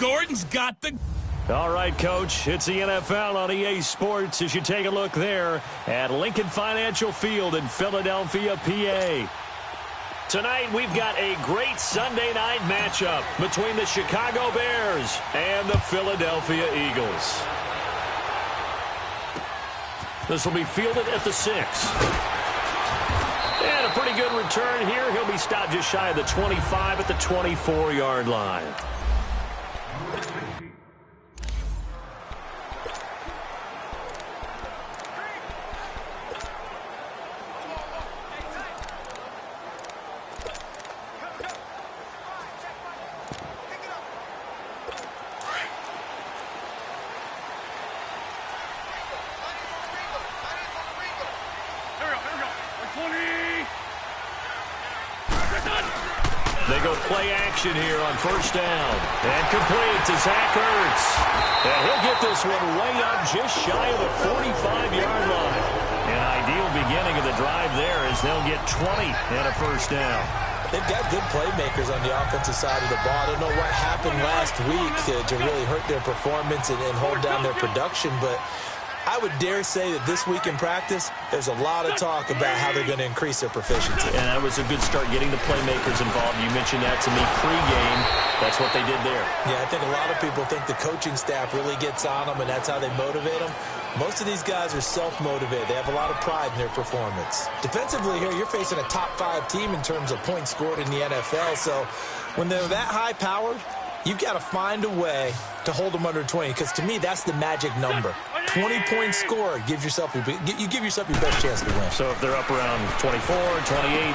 Gordon's got the... All right, Coach, it's the NFL on EA Sports as you take a look there at Lincoln Financial Field in Philadelphia, PA. Tonight, we've got a great Sunday night matchup between the Chicago Bears and the Philadelphia Eagles. This will be fielded at the 6. And a pretty good return here. He'll be stopped just shy of the 25 at the 24-yard line. They go play action here on first down. And complete to Zach Ertz. And he'll get this one way up just shy of the 45-yard line. An ideal beginning of the drive there as they'll get 20 and a first down. They've got good playmakers on the offensive side of the ball. I don't know what happened last week to really hurt their performance and hold down their production, but I would dare say that this week in practice, there's a lot of talk about how they're going to increase their proficiency. And that was a good start getting the playmakers involved. You mentioned that to me pregame. That's what they did there. Yeah, I think a lot of people think the coaching staff really gets on them, and that's how they motivate them. Most of these guys are self-motivated. They have a lot of pride in their performance. Defensively here, you're facing a top-5 team in terms of points scored in the NFL. So when they're that high-powered, you've got to find a way to hold them under 20, because to me, that's the magic number. 20-point score gives yourself you give yourself your best chance to win. So if they're up around 24, 28,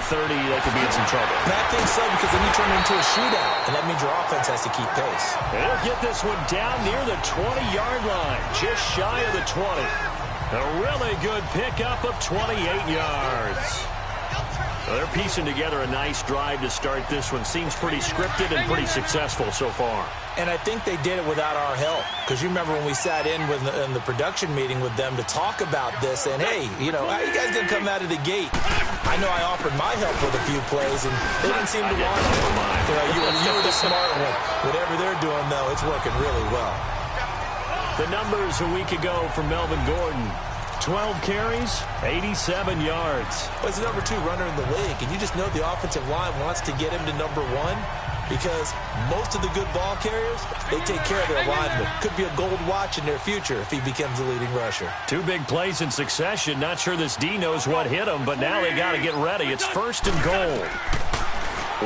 30, they could be in some trouble. And I think so, because then you turn it into a shootout, and that means your offense has to keep pace. They'll get this one down near the 20-yard line, just shy of the 20. A really good pickup of 28 yards. Well, they're piecing together a nice drive to start this one. Seems pretty scripted and pretty successful so far. And I think they did it without our help. Because you remember when we sat in the production meeting with them to talk about this, and hey, you know, how you guys going to come out of the gate? I know I offered my help with a few plays, and they didn't seem to want it. You were the smart one. Whatever they're doing, though, it's working really well. The numbers a week ago from Melvin Gordon. 12 carries, 87 yards. Well, he's the number 2 runner in the league, and you just know the offensive line wants to get him to number 1 because most of the good ball carriers, they take care of their linemen. Could be a gold watch in their future if he becomes the leading rusher. 2 big plays in succession. Not sure this D knows what hit him, but now they got to get ready. It's first and goal.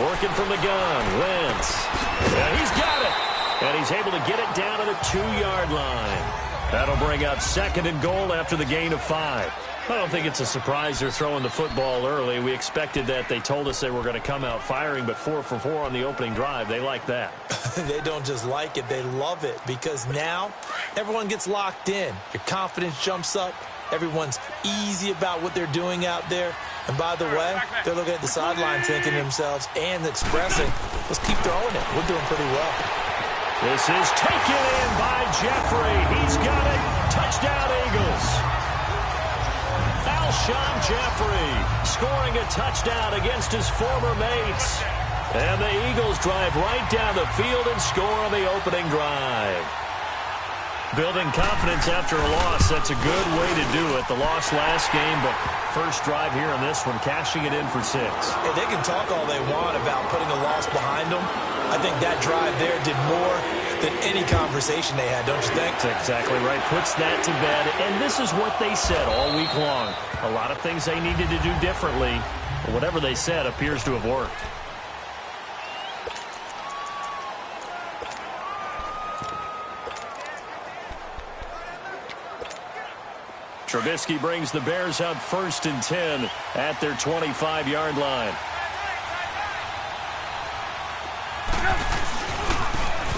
Working from the gun, Wentz. Yeah, he's got it. And he's able to get it down to the 2-yard line. That'll bring up second and goal after the gain of 5. I don't think it's a surprise they're throwing the football early. We expected that. They told us they were going to come out firing, but 4 for 4 on the opening drive. They like that. They don't just like it. They love it because now everyone gets locked in. Your confidence jumps up. Everyone's easy about what they're doing out there. And by the way, they're looking at the sideline thinking to themselves and expressing, let's keep throwing it. We're doing pretty well. This is taken in by Jeffrey. He's got it. Touchdown, Eagles. Alshon Jeffrey scoring a touchdown against his former mates. And the Eagles drive right down the field and score on the opening drive. Building confidence after a loss, that's a good way to do it. The loss last game, but first drive here in this one, cashing it in for 6. Hey, they can talk all they want about putting a loss behind them. I think that drive there did more than any conversation they had, don't you think? That's exactly right. Puts that to bed. And this is what they said all week long. A lot of things they needed to do differently. But whatever they said appears to have worked. Trubisky brings the Bears up first and 10 at their 25-yard line.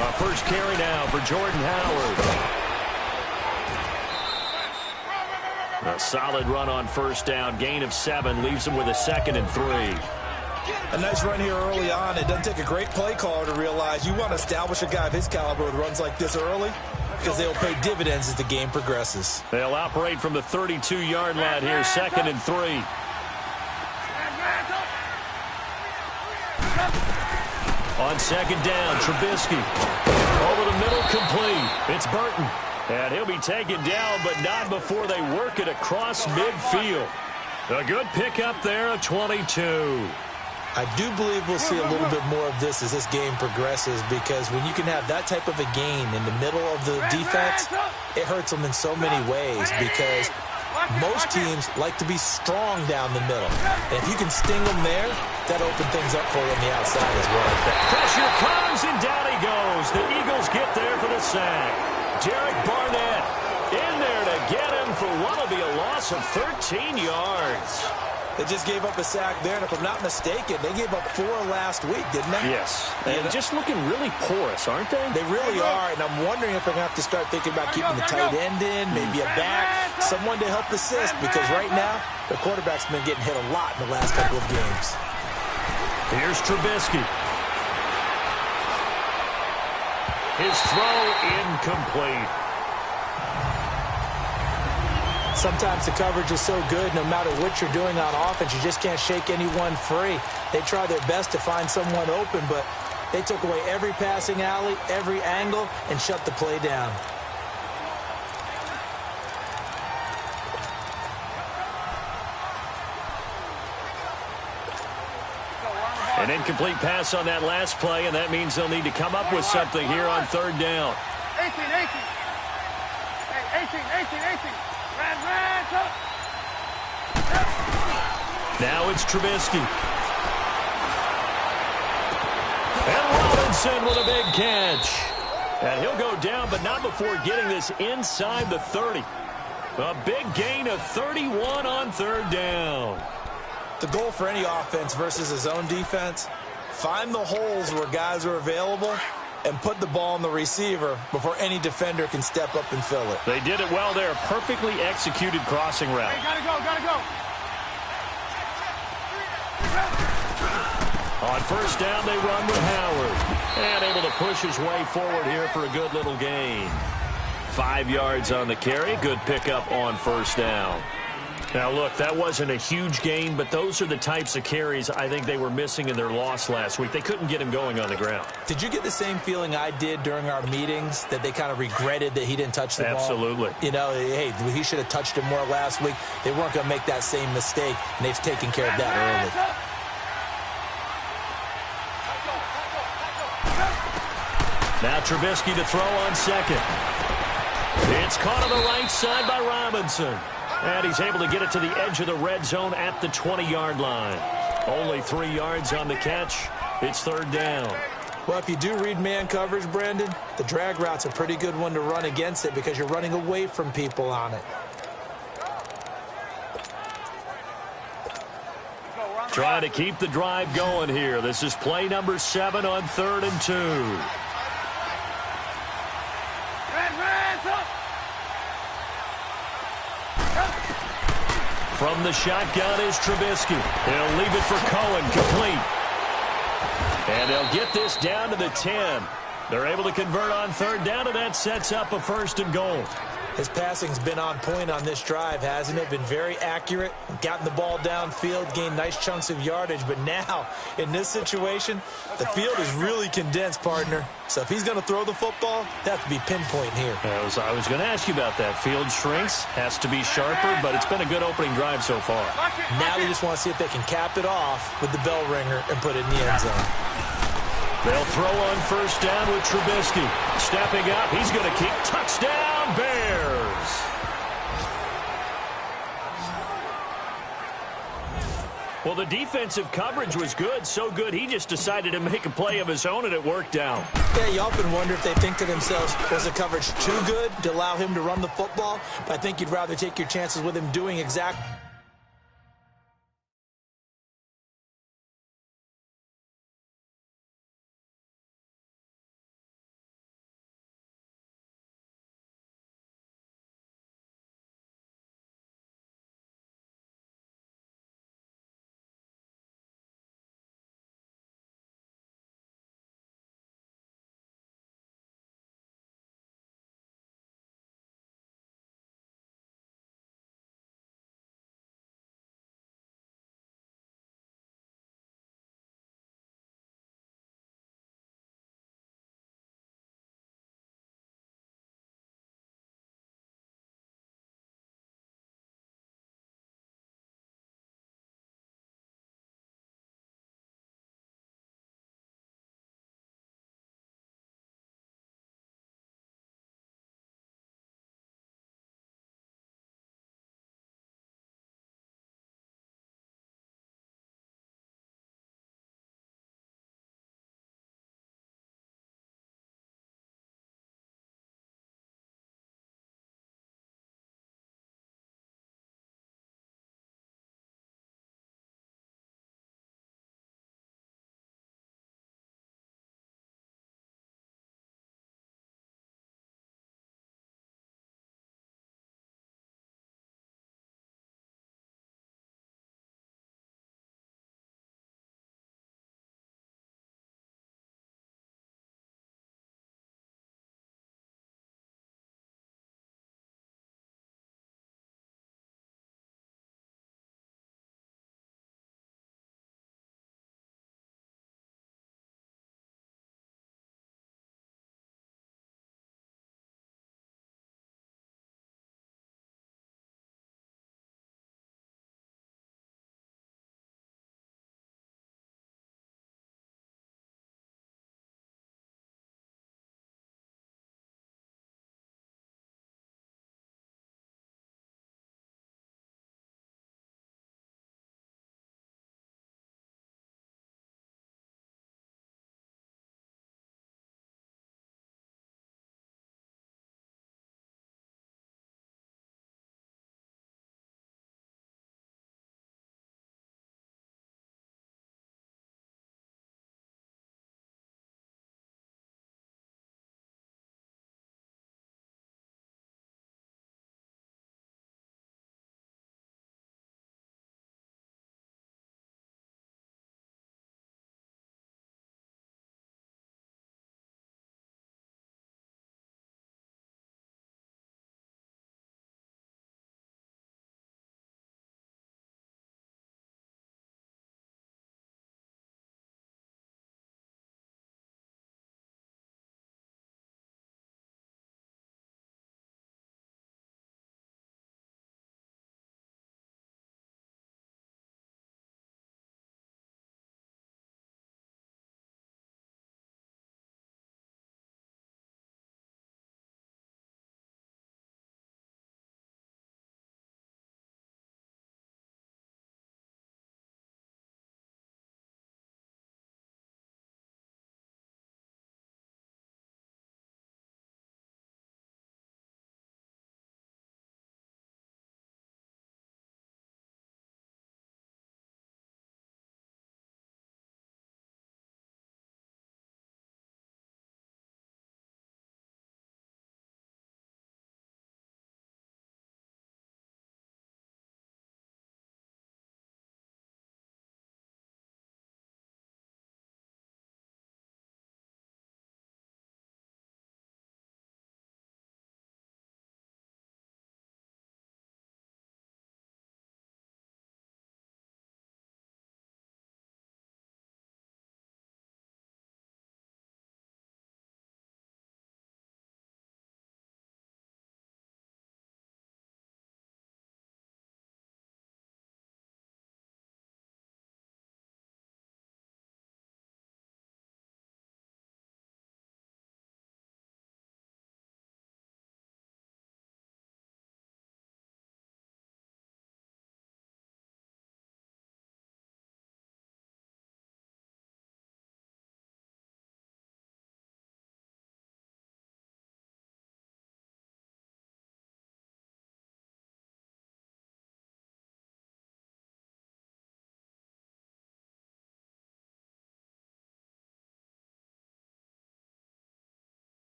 A first carry now for Jordan Howard. A solid run on first down. Gain of 7 leaves him with a 2nd and 3. A nice run here early on. It doesn't take a great play caller to realize you want to establish a guy of his caliber with runs like this early because they'll pay dividends as the game progresses. They'll operate from the 32-yard line here, 2nd and 3. On second down, Trubisky. Over the middle, complete. It's Burton. And he'll be taken down, but not before they work it across midfield. A good pickup there, a 22. I do believe we'll see a little bit more of this as this game progresses, because when you can have that type of a gain in the middle of the defense, it hurts them in so many ways, because most teams like to be strong down the middle. And if you can sting them there, that opens things up for you on the outside as well. Pressure comes, and down he goes. The Eagles get there for the sack. Derek Barnett in there to get him for what will be a loss of 13 yards. They just gave up a sack there, and if I'm not mistaken, they gave up 4 last week, didn't they? Yes, and just looking really porous, aren't they? They really are, and I'm wondering if they're going to have to start thinking about keeping the tight end in, maybe a back, someone to help assist, because right now, the quarterback's been getting hit a lot in the last couple of games. Here's Trubisky. His throw incomplete. Sometimes the coverage is so good, no matter what you're doing on offense, you just can't shake anyone free. They try their best to find someone open, but they took away every passing alley, every angle, and shut the play down. An incomplete pass on that last play, and that means they'll need to come up with something here on third down. 18. Hey, 18. Now it's Trubisky. And Robinson with a big catch. And he'll go down, but not before getting this inside the 30. A big gain of 31 on third down. The goal for any offense versus his own defense, find the holes where guys are available and put the ball on the receiver before any defender can step up and fill it. They did it well there. Perfectly executed crossing route. Hey, gotta go. On first down, they run with Howard. And able to push his way forward here for a good little gain. 5 yards on the carry. Good pickup on first down. Now, look, that wasn't a huge gain, but those are the types of carries I think they were missing in their loss last week. They couldn't get him going on the ground. Did you get the same feeling I did during our meetings, that they kind of regretted that he didn't touch the ball? Absolutely. You know, hey, he should have touched it more last week. They weren't going to make that same mistake, and they've taken care of that early. Now Trubisky to throw on second. It's caught on the right side by Robinson. And he's able to get it to the edge of the red zone at the 20-yard line. Only 3 yards on the catch. It's third down. Well, if you do read man coverage, Brandon, the drag route's a pretty good one to run against it because you're running away from people on it. Trying to keep the drive going here. This is play number 7 on 3rd and 2. From the shotgun is Trubisky. He'll leave it for Cohen, complete. And they'll get this down to the 10. They're able to convert on third down, and that sets up a 1st and goal. His passing's been on point on this drive, hasn't it? Been very accurate, gotten the ball downfield, gained nice chunks of yardage. But now, in this situation, the field is really condensed, partner. So if he's going to throw the football, that have to be pinpoint here. I was going to ask you about that. Field shrinks, has to be sharper, but it's been a good opening drive so far. Now they just want to see if they can cap it off with the bell ringer and put it in the end zone. They'll throw on first down with Trubisky. Stepping up, he's going to keep. Touchdown, Bears! Well, the defensive coverage was good, so good he just decided to make a play of his own, and it worked out. Yeah, you often wonder if they think to themselves, was the coverage too good to allow him to run the football? But I think you'd rather take your chances with him doing exactly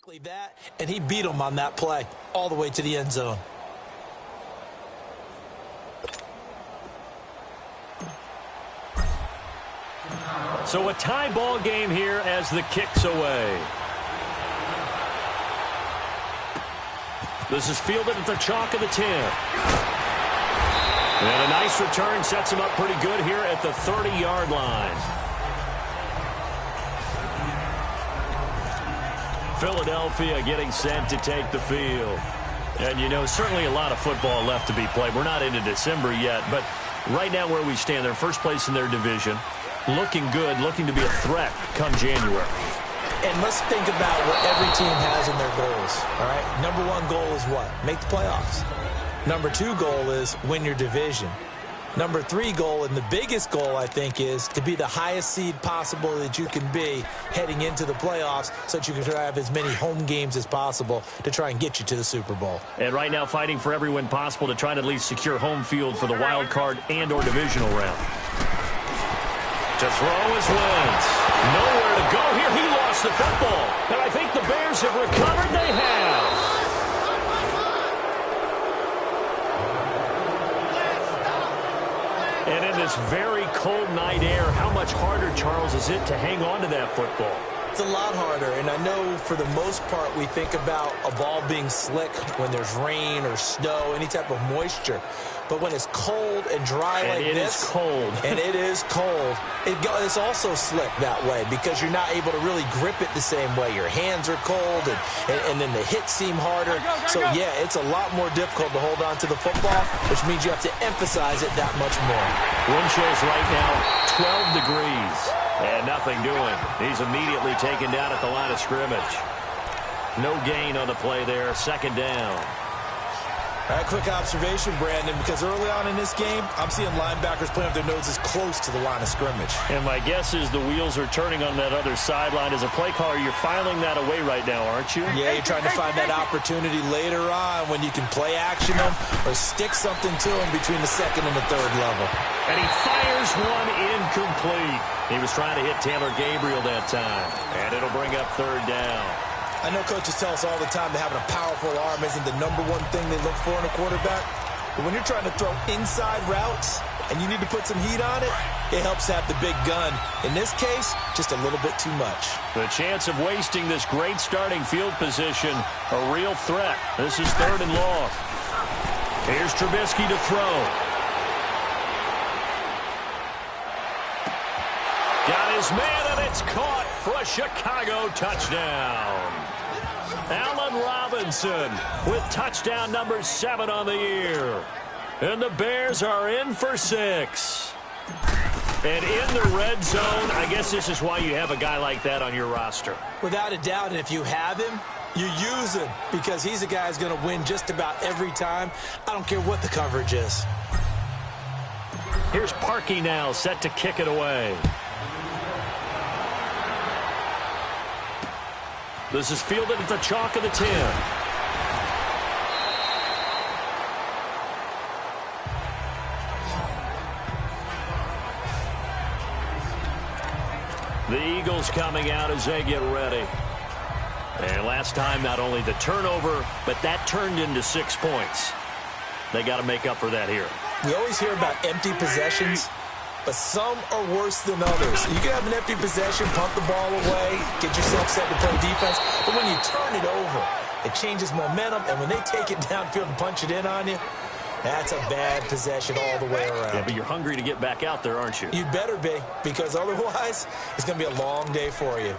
Exactly that, and he beat him on that play all the way to the end zone. So a tie ball game here as the kick's away. This is fielded at the chalk of the 10. And a nice return sets him up pretty good here at the 30-yard line. Philadelphia getting set to take the field. And, you know, certainly a lot of football left to be played. We're not into December yet, but right now where we stand, they're first place in their division. Looking good, looking to be a threat come January. And let's think about what every team has in their goals, all right? Number one goal is what? Make the playoffs. Number two goal is win your division. Number three goal, and the biggest goal, I think, is to be the highest seed possible that you can be heading into the playoffs so that you can have as many home games as possible to try and get you to the Super Bowl. And right now fighting for every win possible to try to at least secure home field for the wild card and or divisional round. To throw is Wentz. Nowhere to go here. He lost the football. And I think the Bears have recovered. They have. And in this very cold night air, how much harder, Charles, is it to hang on to that football? It's a lot harder, and I know for the most part we think about a ball being slick when there's rain or snow, any type of moisture. But when it's cold and dry like this, it is cold. And it is cold, it's also slick that way because you're not able to really grip it the same way. Your hands are cold, and then the hits seem harder. So, yeah, it's a lot more difficult to hold on to the football, which means you have to emphasize it that much more. Wind chills right now, 12 degrees. And nothing doing. He's immediately taken down at the line of scrimmage. No gain on the play there. Second down. All right, quick observation, Brandon, because early on in this game, I'm seeing linebackers playing with their noses close to the line of scrimmage. And my guess is the wheels are turning on that other sideline. As a play caller, you're filing that away right now, aren't you? Yeah, you're trying to find that opportunity later on when you can play action them or stick something to them between the second and the third level. And he fires one incomplete. He was trying to hit Taylor Gabriel that time. And it'll bring up third down. I know coaches tell us all the time that having a powerful arm isn't the number one thing they look for in a quarterback. But when you're trying to throw inside routes and you need to put some heat on it, it helps have the big gun. In this case, just a little bit too much. The chance of wasting this great starting field position, a real threat. This is third and long. Here's Trubisky to throw. Got his man, and it's caught for a Chicago touchdown. Allen Robinson with touchdown number 7 on the year. And the Bears are in for 6. And in the red zone, I guess this is why you have a guy like that on your roster. Without a doubt, and if you have him, you use him because he's a guy who's going to win just about every time. I don't care what the coverage is. Here's Parkey now, set to kick it away. This is fielded at the chalk of the 10. The Eagles coming out as they get ready. And last time, not only the turnover, but that turned into 6 points. They got to make up for that here. We always hear about empty possessions, but some are worse than others. You can have an empty possession, punt the ball away, get yourself set to play defense, but when you turn it over, it changes momentum, and when they take it downfield and punch it in on you, that's a bad possession all the way around. Yeah, but you're hungry to get back out there, aren't you? You'd better be, because otherwise, it's going to be a long day for you.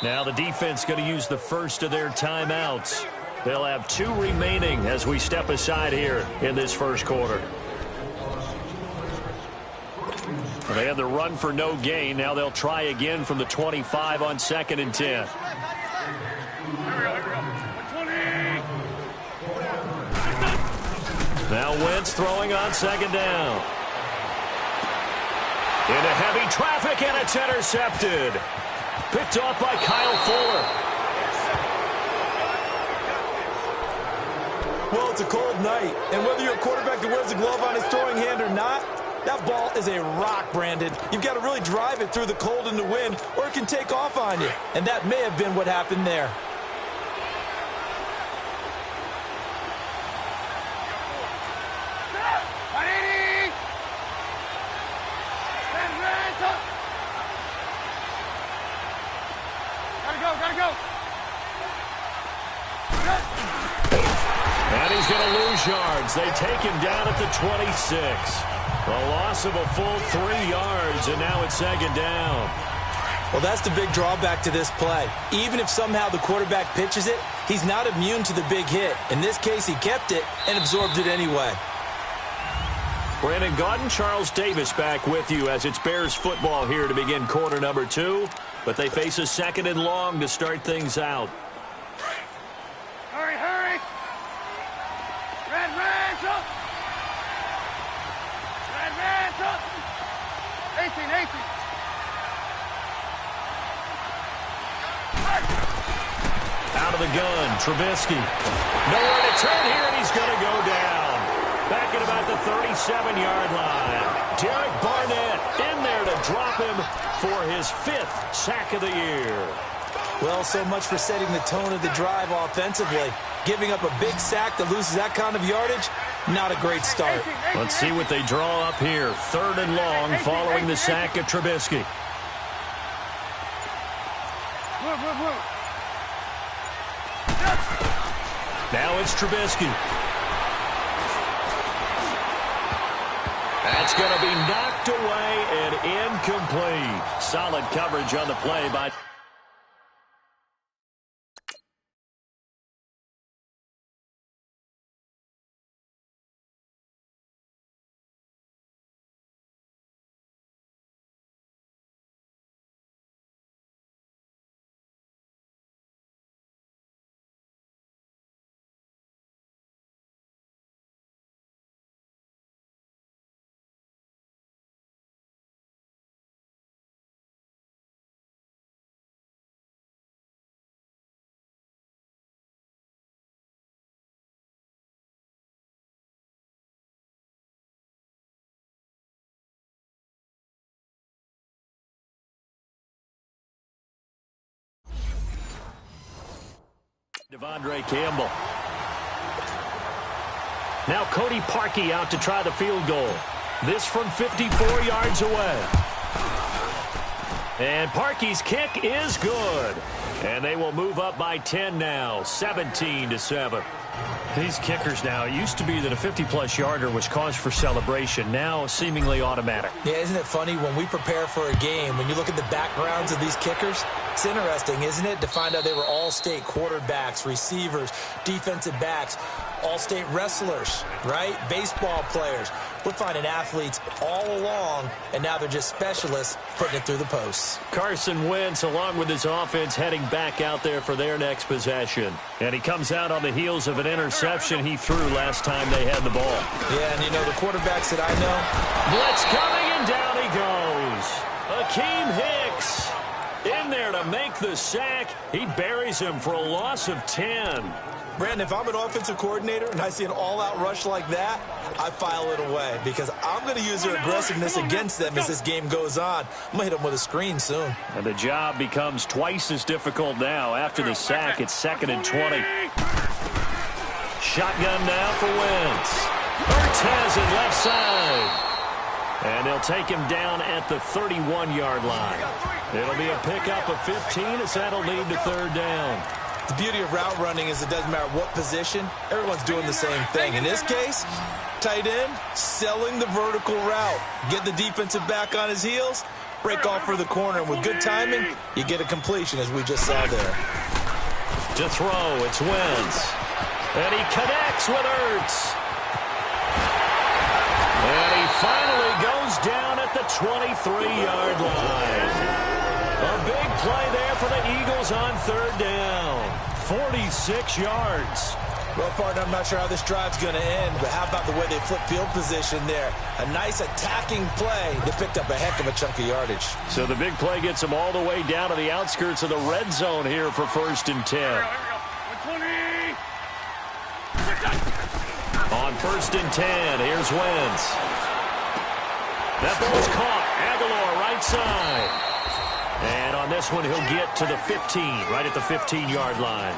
Now the defense going to use the first of their timeouts. They'll have 2 remaining as we step aside here in this first quarter. They had the run for no gain. Now they'll try again from the 25 on 2nd and 10. Now Wentz throwing on 2nd down. Into heavy traffic, and it's intercepted. Picked off by Kyle Fuller. Well, it's a cold night, and whether you're a quarterback that wears a glove on his throwing hand or not, That ball is a rock, Brandon. You've got to really drive it through the cold and the wind, or it can take off on you. And that may have been what happened there. Gotta go. And he's going to lose yards. They take him down at the 26. A loss of a full 3 yards, and now it's second down. Well, that's the big drawback to this play. Even if somehow the quarterback pitches it, he's not immune to the big hit. In this case, he kept it and absorbed it anyway. Brandon Gaudin, Charles Davis back with you as it's Bears football here to begin quarter number 2. But they face a second and long to start things out. Hurry. Red, up. Red, up. 18. Out of the gun, Trubisky. Nowhere to turn here, and he's going to go down. Back at about the 37-yard line. Derek Barnett in there to drop him for his 5th sack of the year. Well, so much for setting the tone of the drive offensively. Giving up a big sack that loses that kind of yardage, not a great start. Let's see what they draw up here. 3rd and long following the sack of Trubisky. Now it's Trubisky. That's going to be knocked away and incomplete. Solid coverage on the play by... Devondre Campbell. Now Cody Parkey out to try the field goal. This from 54 yards away. And Parkey's kick is good. And they will move up by 10 now, 17-7. These kickers now, it used to be that a 50-plus yarder was cause for celebration. Now seemingly automatic. Yeah, isn't it funny when we prepare for a game, when you look at the backgrounds of these kickers, it's interesting, isn't it, to find out they were all-state quarterbacks, receivers, defensive backs, all-state wrestlers, right? Baseball players. We're finding athletes all along, and now they're just specialists putting it through the posts. Carson Wentz, along with his offense, heading back out there for their next possession. And he comes out on the heels of an interception he threw last time they had the ball. Yeah, and you know, the quarterbacks that I know. Blitz coming, and down he goes. Akeem Hicks in there to make the sack. He buries him for a loss of 10. Brandon, if I'm an offensive coordinator and I see an all-out rush like that, I file it away because I'm going to use their aggressiveness against them as this game goes on. I'm going to hit them with a screen soon. And the job becomes twice as difficult now. After the sack, it's 2nd and 20. Shotgun now for Wentz. Ertz has it left side. And they'll take him down at the 31-yard line. It'll be a pickup of 15 as that'll lead to 3rd down. The beauty of route running is it doesn't matter what position, everyone's doing the same thing. In this case, tight end, selling the vertical route. Get the defensive back on his heels, break off for the corner. And with good timing, you get a completion, as we just saw there. To throw, it's Wentz. And he connects with Ertz. And he finally goes down at the 23-yard line. A big play there for the Eagles on 3rd down. 46 yards. Well, partner, I'm not sure how this drive's going to end, but how about the way they flip field position there? A nice attacking play that picked up a heck of a chunk of yardage. So the big play gets them all the way down to the outskirts of the red zone here for 1st and 10. On 1st and 10, here's Wentz. That ball's caught. Aguilar, right side. And on this one, he'll get to the 15, right at the 15-yard line.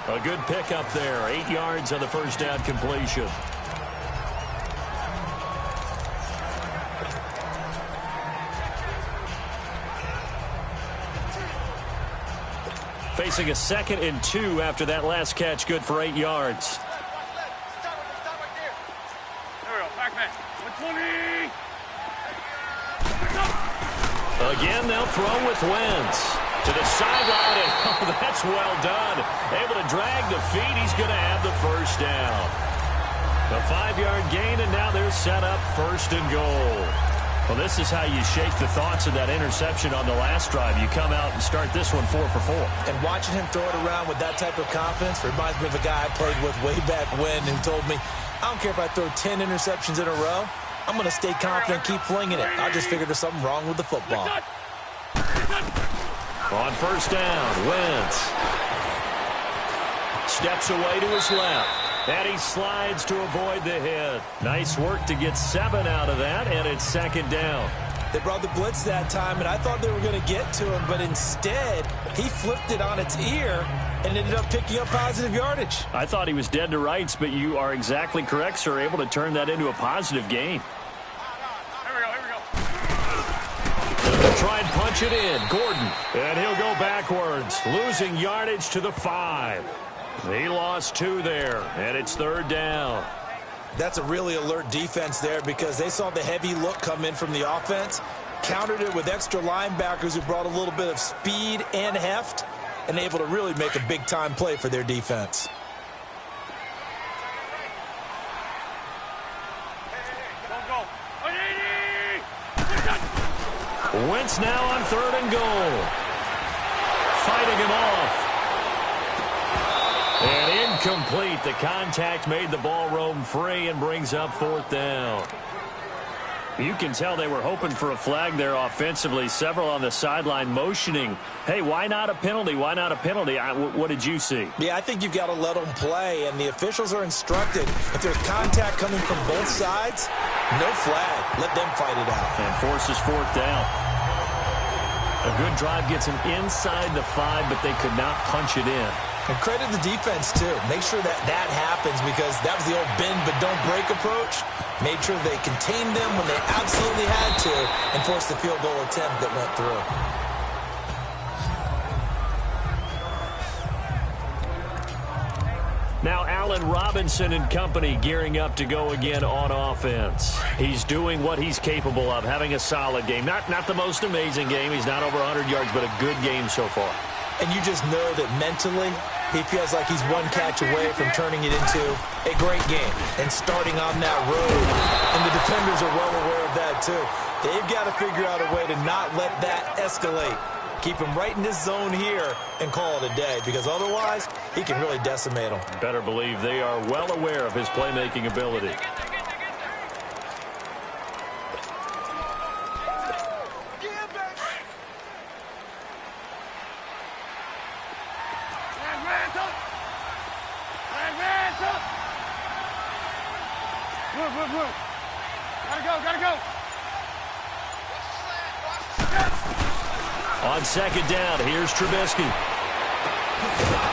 A good pickup there. 8 yards on the first down completion. Facing a 2nd and 2 after that last catch, good for 8 yards. Again, they'll throw with Wentz. To the sideline, and oh, that's well done. Able to drag the feet. He's going to have the first down. A 5-yard gain, and now they're set up 1st and goal. Well, this is how you shake the thoughts of that interception on the last drive. You come out and start this one 4 for 4. And watching him throw it around with that type of confidence reminds me of a guy I played with way back when who told me, I don't care if I throw 10 interceptions in a row. I'm going to stay confident, keep flinging it. I just figured there's something wrong with the football. On first down, Wentz steps away to his left, and he slides to avoid the hit. Nice work to get 7 out of that, and it's 2nd down. They brought the blitz that time, and I thought they were going to get to him, but instead, he flipped it on its ear and ended up picking up positive yardage. I thought he was dead to rights, but you are exactly correct, sir, able to turn that into a positive gain. They'll try and punch it in. Gordon. And he'll go backwards, losing yardage to the 5. He lost 2 there, and it's 3rd down. That's a really alert defense there because they saw the heavy look come in from the offense, countered it with extra linebackers who brought a little bit of speed and heft, and able to really make a big-time play for their defense. Wentz now on 3rd and goal. Fighting him off. And incomplete. The contact made the ball roam free and brings up 4th down. You can tell they were hoping for a flag there offensively. Several on the sideline motioning. Hey, why not a penalty? Why not a penalty? What did you see? Yeah, I think you've got to let them play, and the officials are instructed. If there's contact coming from both sides, no flag. Let them fight it out. And forces 4th down. A good drive gets them inside the 5, but they could not punch it in. And credit the defense, too. Make sure that that happens because that was the old bend but don't break approach. Made sure they contained them when they absolutely had to and forced the field goal attempt that went through. Now Allen Robinson and company gearing up to go again on offense. He's doing what he's capable of, having a solid game. Not the most amazing game. He's not over 100 yards, but a good game so far. And you just know that mentally he feels like he's one catch away from turning it into a great game and starting on that road. And the defenders are well aware of that too. They've got to figure out a way to not let that escalate. Keep him right in this zone here and call it a day because otherwise he can really decimate them. Better believe they are well aware of his playmaking ability. Gotta go. On 2nd down, here's Trubisky.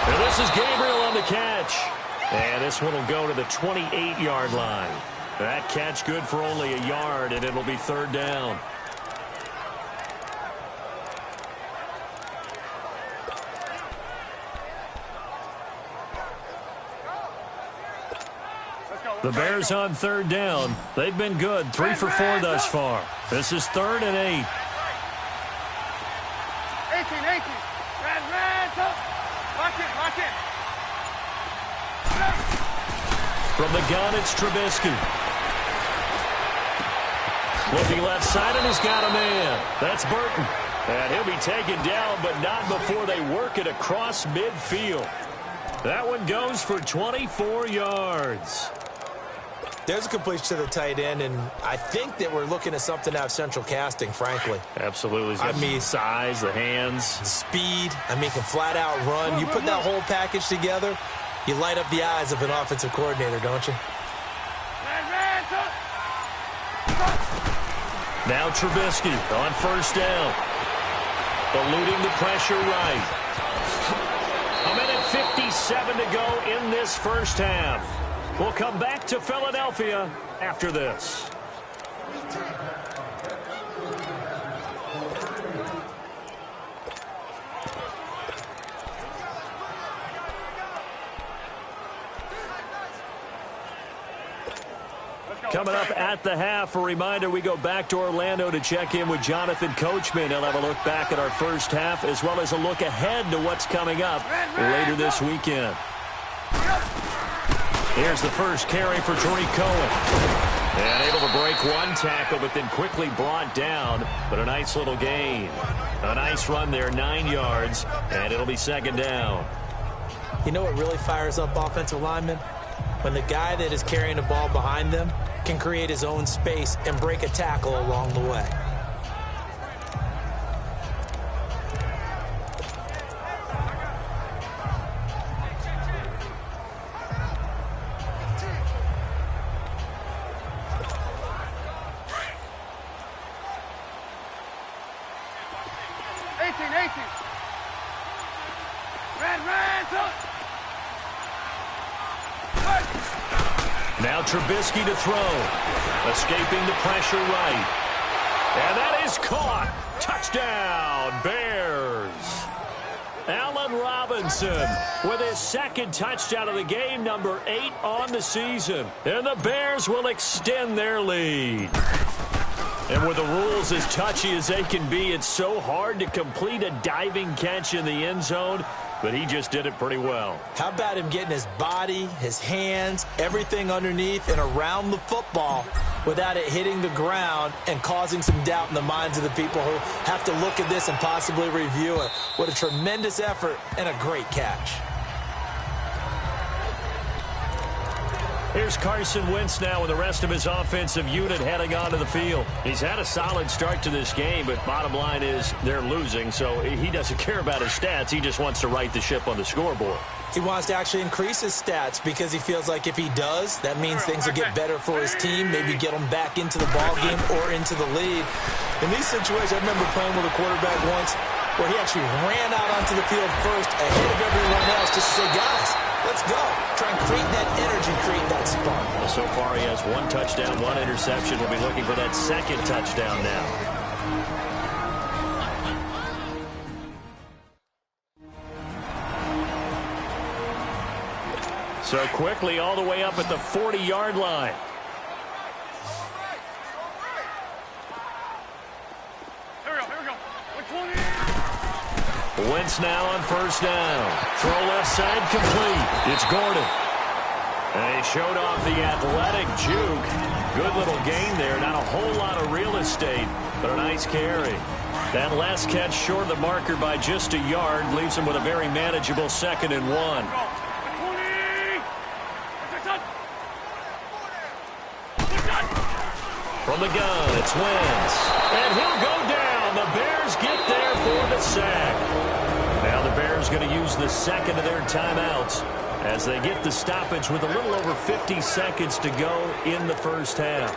And this is Gabriel on the catch. And this one will go to the 28-yard line. That catch good for only a yard, and it'll be 3rd down. The Bears on 3rd down. They've been good. 3 for 4 thus far. This is 3rd and 8. 18. Red, lock in. From the gun, it's Trubisky. Looking left side, and he's got a man. That's Burton. And he'll be taken down, but not before they work it across midfield. That one goes for 24 yards. There's a completion to the tight end, and I think that we're looking at something out of central casting, frankly. Absolutely. He's got size, the hands. Speed. Can flat out run. You put that whole package together, you light up the eyes of an offensive coordinator, don't you? Now Trubisky on first down. Eluding the pressure right. 1:57 to go in this first half. We'll come back to Philadelphia after this. Coming up at the half, a reminder, we go back to Orlando to check in with Jonathan Coachman. He'll have a look back at our first half as well as a look ahead to what's coming up later this weekend. Here's the first carry for Tariq Cohen. And able to break one tackle, but then quickly brought down. But a nice little gain. A nice run there, 9 yards, and it'll be second down. You know what really fires up offensive linemen? When the guy that is carrying the ball behind them can create his own space and break a tackle along the way. Now Trubisky to throw. Escaping the pressure right. And that is caught. Touchdown, Bears. Allen Robinson with his second touchdown of the game, number 8 on the season. And the Bears will extend their lead. And with the rules as touchy as they can be, it's so hard to complete a diving catch in the end zone, but he just did it pretty well. How about him getting his body, his hands, everything underneath and around the football without it hitting the ground and causing some doubt in the minds of the people who have to look at this and possibly review it. What a tremendous effort and a great catch. Here's Carson Wentz now with the rest of his offensive unit heading onto the field. He's had a solid start to this game, but bottom line is they're losing, so he doesn't care about his stats. He just wants to right the ship on the scoreboard. He wants to actually increase his stats because he feels like if he does, that means things will get better for his team, maybe get them back into the ball game or into the lead. In these situations, I remember playing with a quarterback once where he actually ran out onto the field first ahead of everyone else just to say, guys, let's go. Try and create that energy, create that spark. Well, so far he has 1 touchdown, 1 interception. We'll be looking for that second touchdown now. So quickly all the way up at the 40-yard line. Here we go. 120. Wentz now on first down. Throw left side complete. It's Gordon. And he showed off the athletic juke. Good little gain there. Not a whole lot of real estate, but a nice carry. That last catch short of the marker by just a yard leaves him with a very manageable 2nd and 1. From the gun, it's Wentz. And he'll go down. The Bears get there for the sack. Now the Bears going to use the second of their timeouts as they get the stoppage with a little over 50 seconds to go in the first half.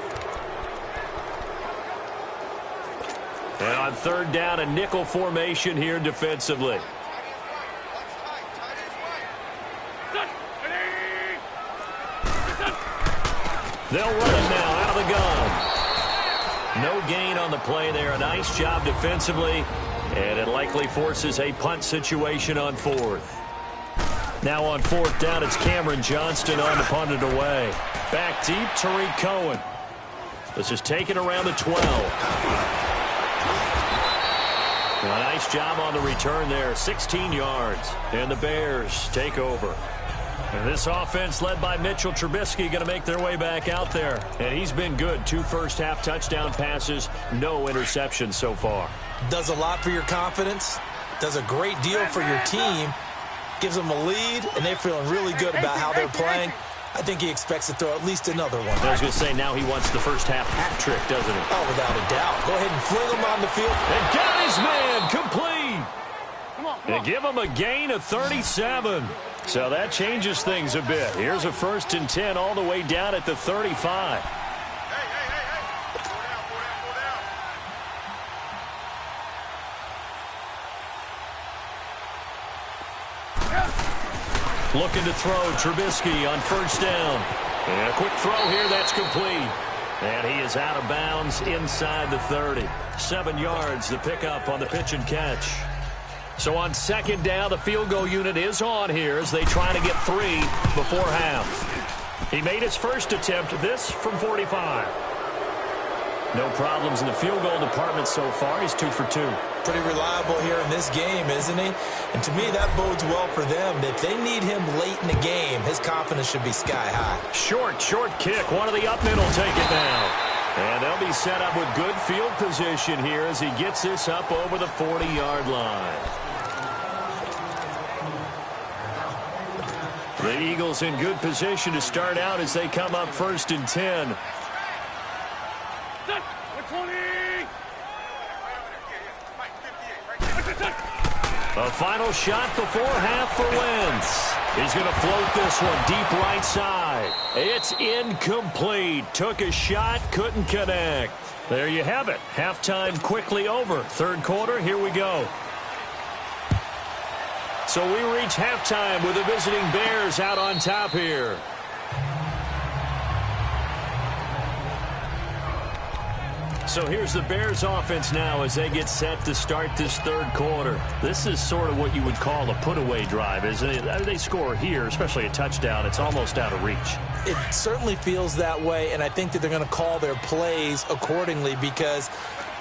And on third down, a nickel formation here defensively. They'll run it now out of the gun. No gain on the play there. A nice job defensively, and it likely forces a punt situation on 4th. Now on 4th down, it's Cameron Johnston on to punt it away. Back deep, Tariq Cohen. This is taken around the 12. A nice job on the return there, 16 yards. And the Bears take over. And this offense led by Mitchell Trubisky going to make their way back out there. And he's been good. 2 first-half touchdown passes, no interceptions so far. Does a lot for your confidence. Does a great deal for your team. Gives them a lead, and they're feeling really good about how they're playing. I think he expects to throw at least another one. I was going to say, now he wants the first-half hat trick, doesn't he? Oh, without a doubt. Go ahead and fling him on the field. And got his man complete. Come on. And give him a gain of 37. So that changes things a bit. Here's a 1st and 10 all the way down at the 35. Looking to throw. Trubisky on first down. And a quick throw here. That's complete. And he is out of bounds inside the 30. 7 yards, the pickup on the pitch and catch. So on second down, the field goal unit is on here as they try to get 3 before half. He made his first attempt, this from 45. No problems in the field goal department so far. He's 2 for 2. Pretty reliable here in this game, isn't he? And to me, that bodes well for them. If they need him late in the game, his confidence should be sky high. Short kick. One of the up men will take it down. And they'll be set up with good field position here as he gets this up over the 40-yard line. The Eagles in good position to start out as they come up 1st and 10. A final shot before half for Wentz. He's going to float this one deep right side. It's incomplete. Took a shot, couldn't connect. There you have it. Halftime quickly over. Third quarter, here we go. So we reach halftime with the visiting Bears out on top here. So here's the Bears offense now as they get set to start this third quarter. This is sort of what you would call a put-away drive, isn't it? They score here, especially a touchdown. It's almost out of reach. It certainly feels that way, and I think that they're going to call their plays accordingly because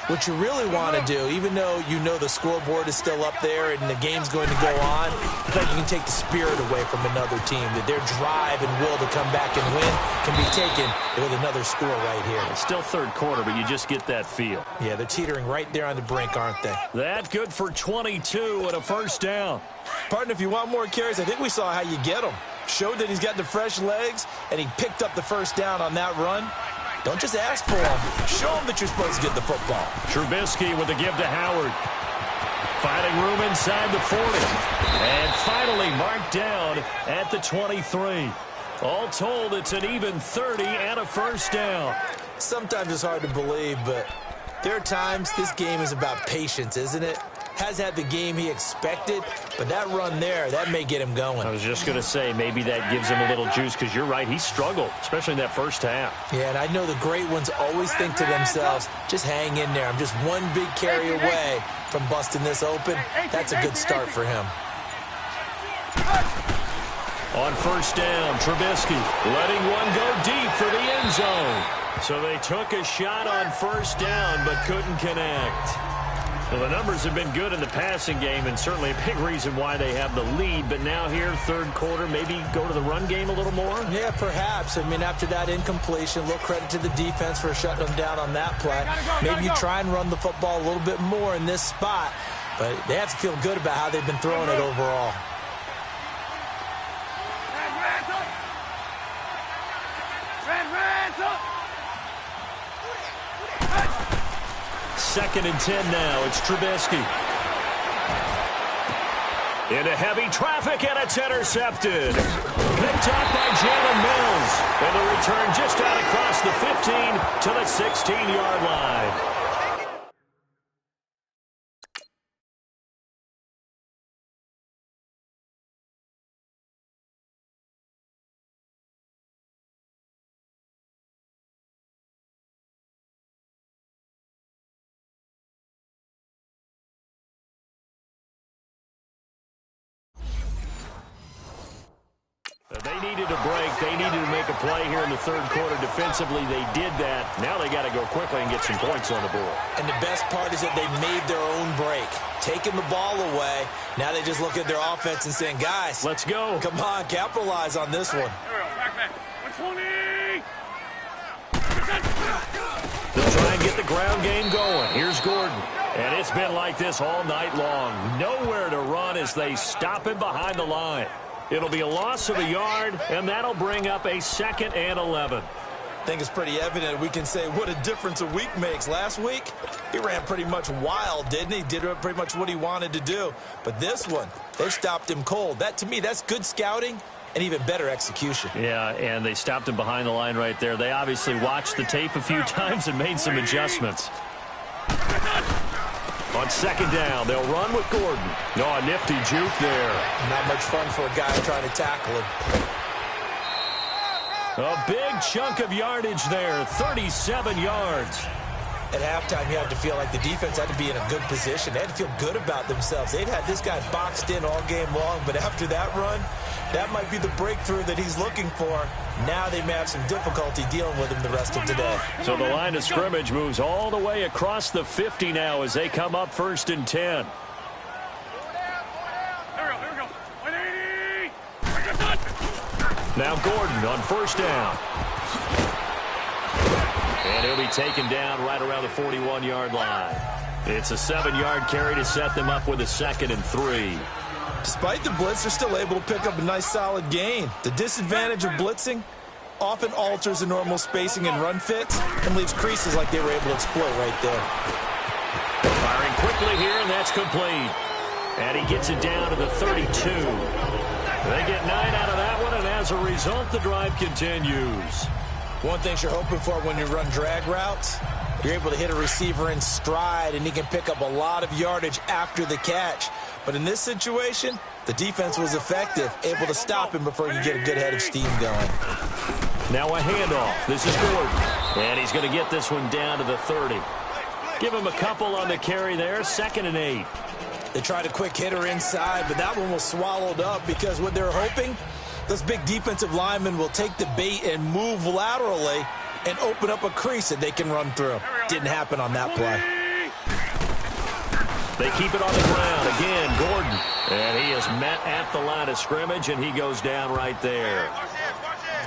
what you really want to do, even though you know the scoreboard is still up there and the game's going to go on, I think you can take the spirit away from another team, that their drive and will to come back and win can be taken with another score right here. It's still third quarter, but you just get that feel. Yeah, they're teetering right there on the brink, aren't they? That good for 22 and a first down. Partner, if you want more carries, I think we saw how you get them. Showed that he's got the fresh legs, and he picked up the first down on that run. Don't just ask for him. Show him that you're supposed to get the football. Trubisky with a give to Howard. Finding room inside the 40. And finally marked down at the 23. All told, it's an even 30 and a first down. Sometimes it's hard to believe, but there are times this game is about patience, isn't it? Has had the game he expected, but that run there, that may get him going. I was just going to say, maybe that gives him a little juice, because you're right, he struggled, especially in that first half. Yeah, and I know the great ones always think to themselves, just hang in there. I'm just one big carry away from busting this open. That's a good start for him. On first down, Trubisky letting one go deep for the end zone. So they took a shot on first down, but couldn't connect. Well, the numbers have been good in the passing game, and certainly a big reason why they have the lead. But now here, third quarter, maybe go to the run game a little more? Yeah, perhaps. I mean, after that incompletion, a little credit to the defense for shutting them down on that play. Maybe you try and run the football a little bit more in this spot. But they have to feel good about how they've been throwing it overall. Second and 10 now. It's Trubisky. Into heavy traffic, and it's intercepted. Picked up by Jalen Mills. And the return just out across the 15 to the 16-yard line. They needed a break. They needed to make a play here in the third quarter. Defensively, they did that. Now they got to go quickly and get some points on the board. And the best part is that they made their own break. Taking the ball away. Now they just look at their offense and saying, guys, let's go. Come on, capitalize on this one. They'll try and get the ground game going. Here's Gordon. And it's been like this all night long. Nowhere to run as they stop him behind the line. It'll be a loss of a yard, and that'll bring up a 2nd and 11. I think it's pretty evident. We can say what a difference a week makes. Last week, he ran pretty much wild, didn't he? Did pretty much what he wanted to do. But this one, they stopped him cold. That, to me, that's good scouting and even better execution. Yeah, and they stopped him behind the line right there. They obviously watched the tape a few times and made some adjustments. On second down, they'll run with Gordon. No, a nifty juke there. Not much fun for a guy trying to tackle him. A big chunk of yardage there, 37 yards. At halftime, you had to feel like the defense had to be in a good position. They had to feel good about themselves. They'd had this guy boxed in all game long, but after that run, that might be the breakthrough that he's looking for. Now they may have some difficulty dealing with him the rest of today. So the line of scrimmage moves all the way across the 50 now as they come up 1st and 10. Now Gordon on 1st down. And he'll be taken down right around the 41-yard line. It's a 7-yard carry to set them up with a 2nd and 3. Despite the blitz, they're still able to pick up a nice solid gain. The disadvantage of blitzing often alters the normal spacing and run fits and leaves creases like they were able to exploit right there. Firing quickly here, and that's complete. And he gets it down to the 32. They get 9 out of that one, and as a result, the drive continues. One thing you're hoping for when you run drag routes, you're able to hit a receiver in stride, and he can pick up a lot of yardage after the catch. But in this situation, the defense was effective, able to stop him before he could get a good head of steam going. Now a handoff. This is Gordon. And he's going to get this one down to the 30. Give him a couple on the carry there. 2nd and 8. They tried a quick hitter inside, but that one was swallowed up because what they're hoping, those big defensive linemen will take the bait and move laterally and open up a crease that they can run through. Didn't happen on that play. They keep it on the ground. Again, Gordon. And he is met at the line of scrimmage, and he goes down right there.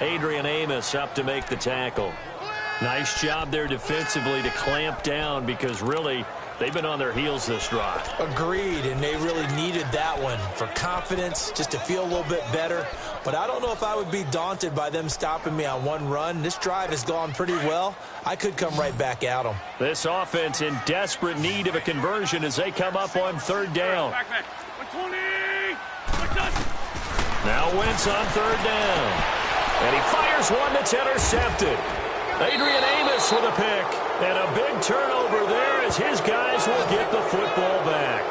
Adrian Amos up to make the tackle. Nice job there defensively to clamp down because really they've been on their heels this drive. Agreed, and they really needed that one for confidence, just to feel a little bit better. But I don't know if I would be daunted by them stopping me on one run. This drive has gone pretty well. I could come right back at them. This offense in desperate need of a conversion as they come up on 3rd down. Now Wentz on 3rd down. And he fires one that's intercepted. Adrian Amos with a pick. And a big turnover there as his guys will get the football back.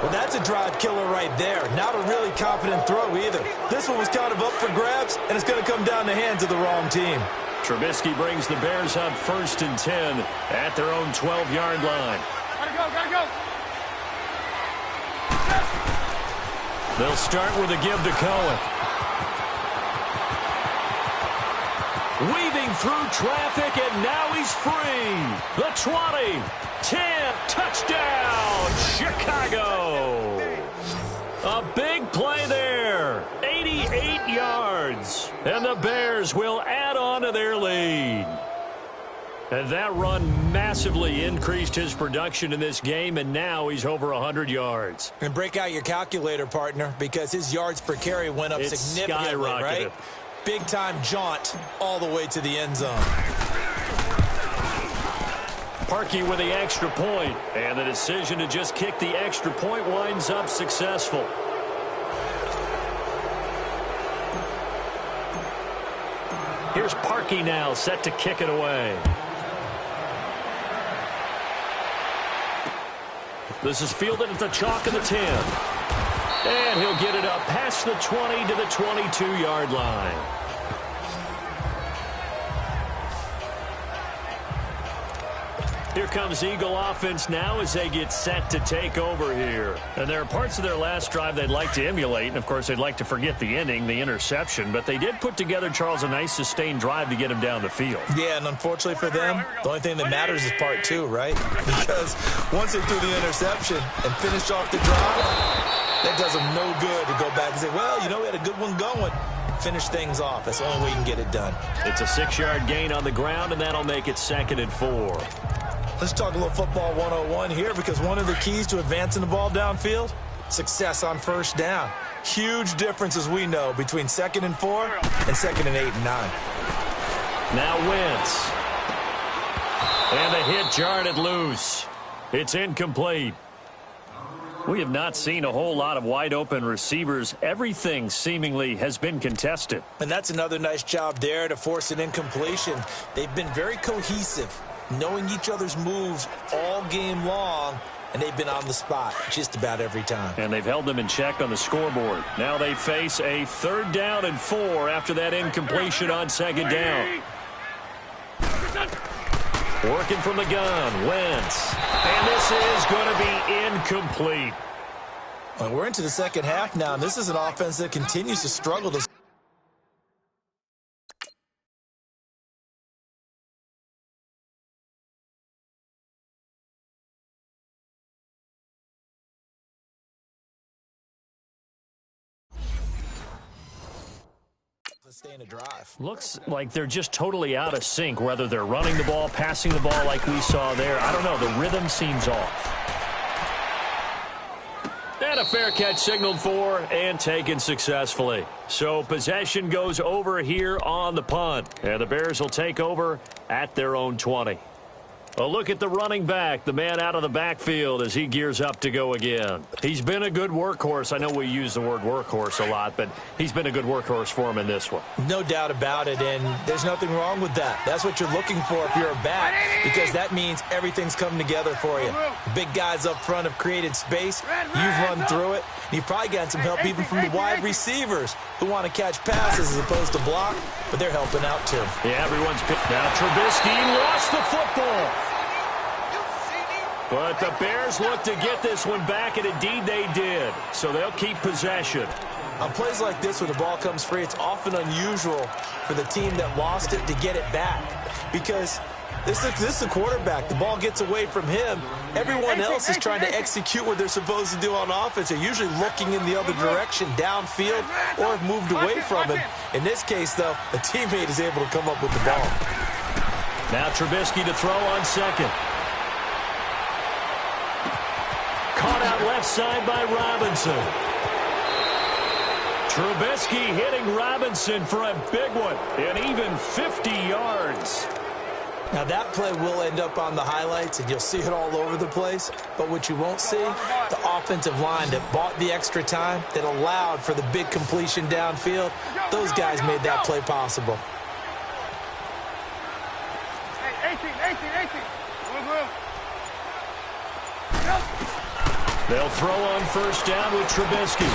Well, that's a drive killer right there. Not a really confident throw either. This one was kind of up for grabs, and it's going to come down the hands of the wrong team. Trubisky brings the Bears up 1st and 10 at their own 12-yard line. Gotta go. They'll start with a give to Cohen. Weaving through traffic, and now he's free. The 20, 10, touchdown, Chicago. A big play there, 88 yards, and the Bears will add on to their lead. And that run massively increased his production in this game, and now he's over 100 yards. And break out your calculator, partner, because his yards per carry went up significantly, right? Big-time jaunt all the way to the end zone. Parkey with the extra point, and the decision to just kick the extra point winds up successful. Here's Parkey now, set to kick it away. This is fielded at the chalk of the 10. And he'll get it up past the 20 to the 22-yard line. Here comes Eagle offense now as they get set to take over here. And there are parts of their last drive they'd like to emulate. And, of course, they'd like to forget the ending, the interception. But they did put together, Charles, a nice sustained drive to get him down the field. Yeah, and unfortunately for them, the only thing that matters is part 2, right? Because once they threw the interception and finished off the drive, that does them no good to go back and say, well, you know, we had a good one going. Finish things off. That's the only way you can get it done. It's a 6-yard gain on the ground, and that'll make it 2nd and 4. Let's talk a little football 101 here, because one of the keys to advancing the ball downfield, success on 1st down. Huge difference, as we know, between 2nd and 4 and 2nd and 8 and 9. Now Wentz. And the hit jarred it loose. It's incomplete. We have not seen a whole lot of wide-open receivers. Everything seemingly has been contested. And that's another nice job there to force an incompletion. They've been very cohesive. knowing each other's moves all game long, and they've been on the spot just about every time. And they've held them in check on the scoreboard. Now they face a 3rd down and 4 after that incompletion on 2nd down. Working from the gun, Wentz. And this is going to be incomplete. Well, we're into the second half now, and this is an offense that continues to struggle to stay in a drive. Looks like they're just totally out of sync, whether they're running the ball, passing the ball like we saw there. I don't know. The rhythm seems off. And a fair catch signaled for and taken successfully. So possession goes over here on the punt. And the Bears will take over at their own 20. A look at the running back, the man out of the backfield as he gears up to go again. He's been a good workhorse. I know we use the word workhorse a lot, but he's been a good workhorse for him in this one. No doubt about it, and there's nothing wrong with that. That's what you're looking for if you're a back, because that means everything's coming together for you. The big guys up front have created space. You've run through it. You've probably gotten some help even from the wide receivers who want to catch passes as opposed to block, but they're helping out too. Yeah, everyone's picked. Now Trubisky lost the football. But the Bears look to get this one back, and indeed they did. So they'll keep possession. On plays like this where the ball comes free, it's often unusual for the team that lost it to get it back. Because this is the quarterback. The ball gets away from him. Everyone else is trying to execute what they're supposed to do on offense. They're usually looking in the other direction, downfield, or have moved away from him. In this case, though, a teammate is able to come up with the ball. Now Trubisky to throw on 2nd. Caught out left side by Robinson. Trubisky hitting Robinson for a big one, and even 50 yards. Now that play will end up on the highlights, and you'll see it all over the place. But what you won't see, the offensive line that bought the extra time, that allowed for the big completion downfield, those guys made that play possible. Hey, 18. Move. They'll throw on 1st down with Trubisky.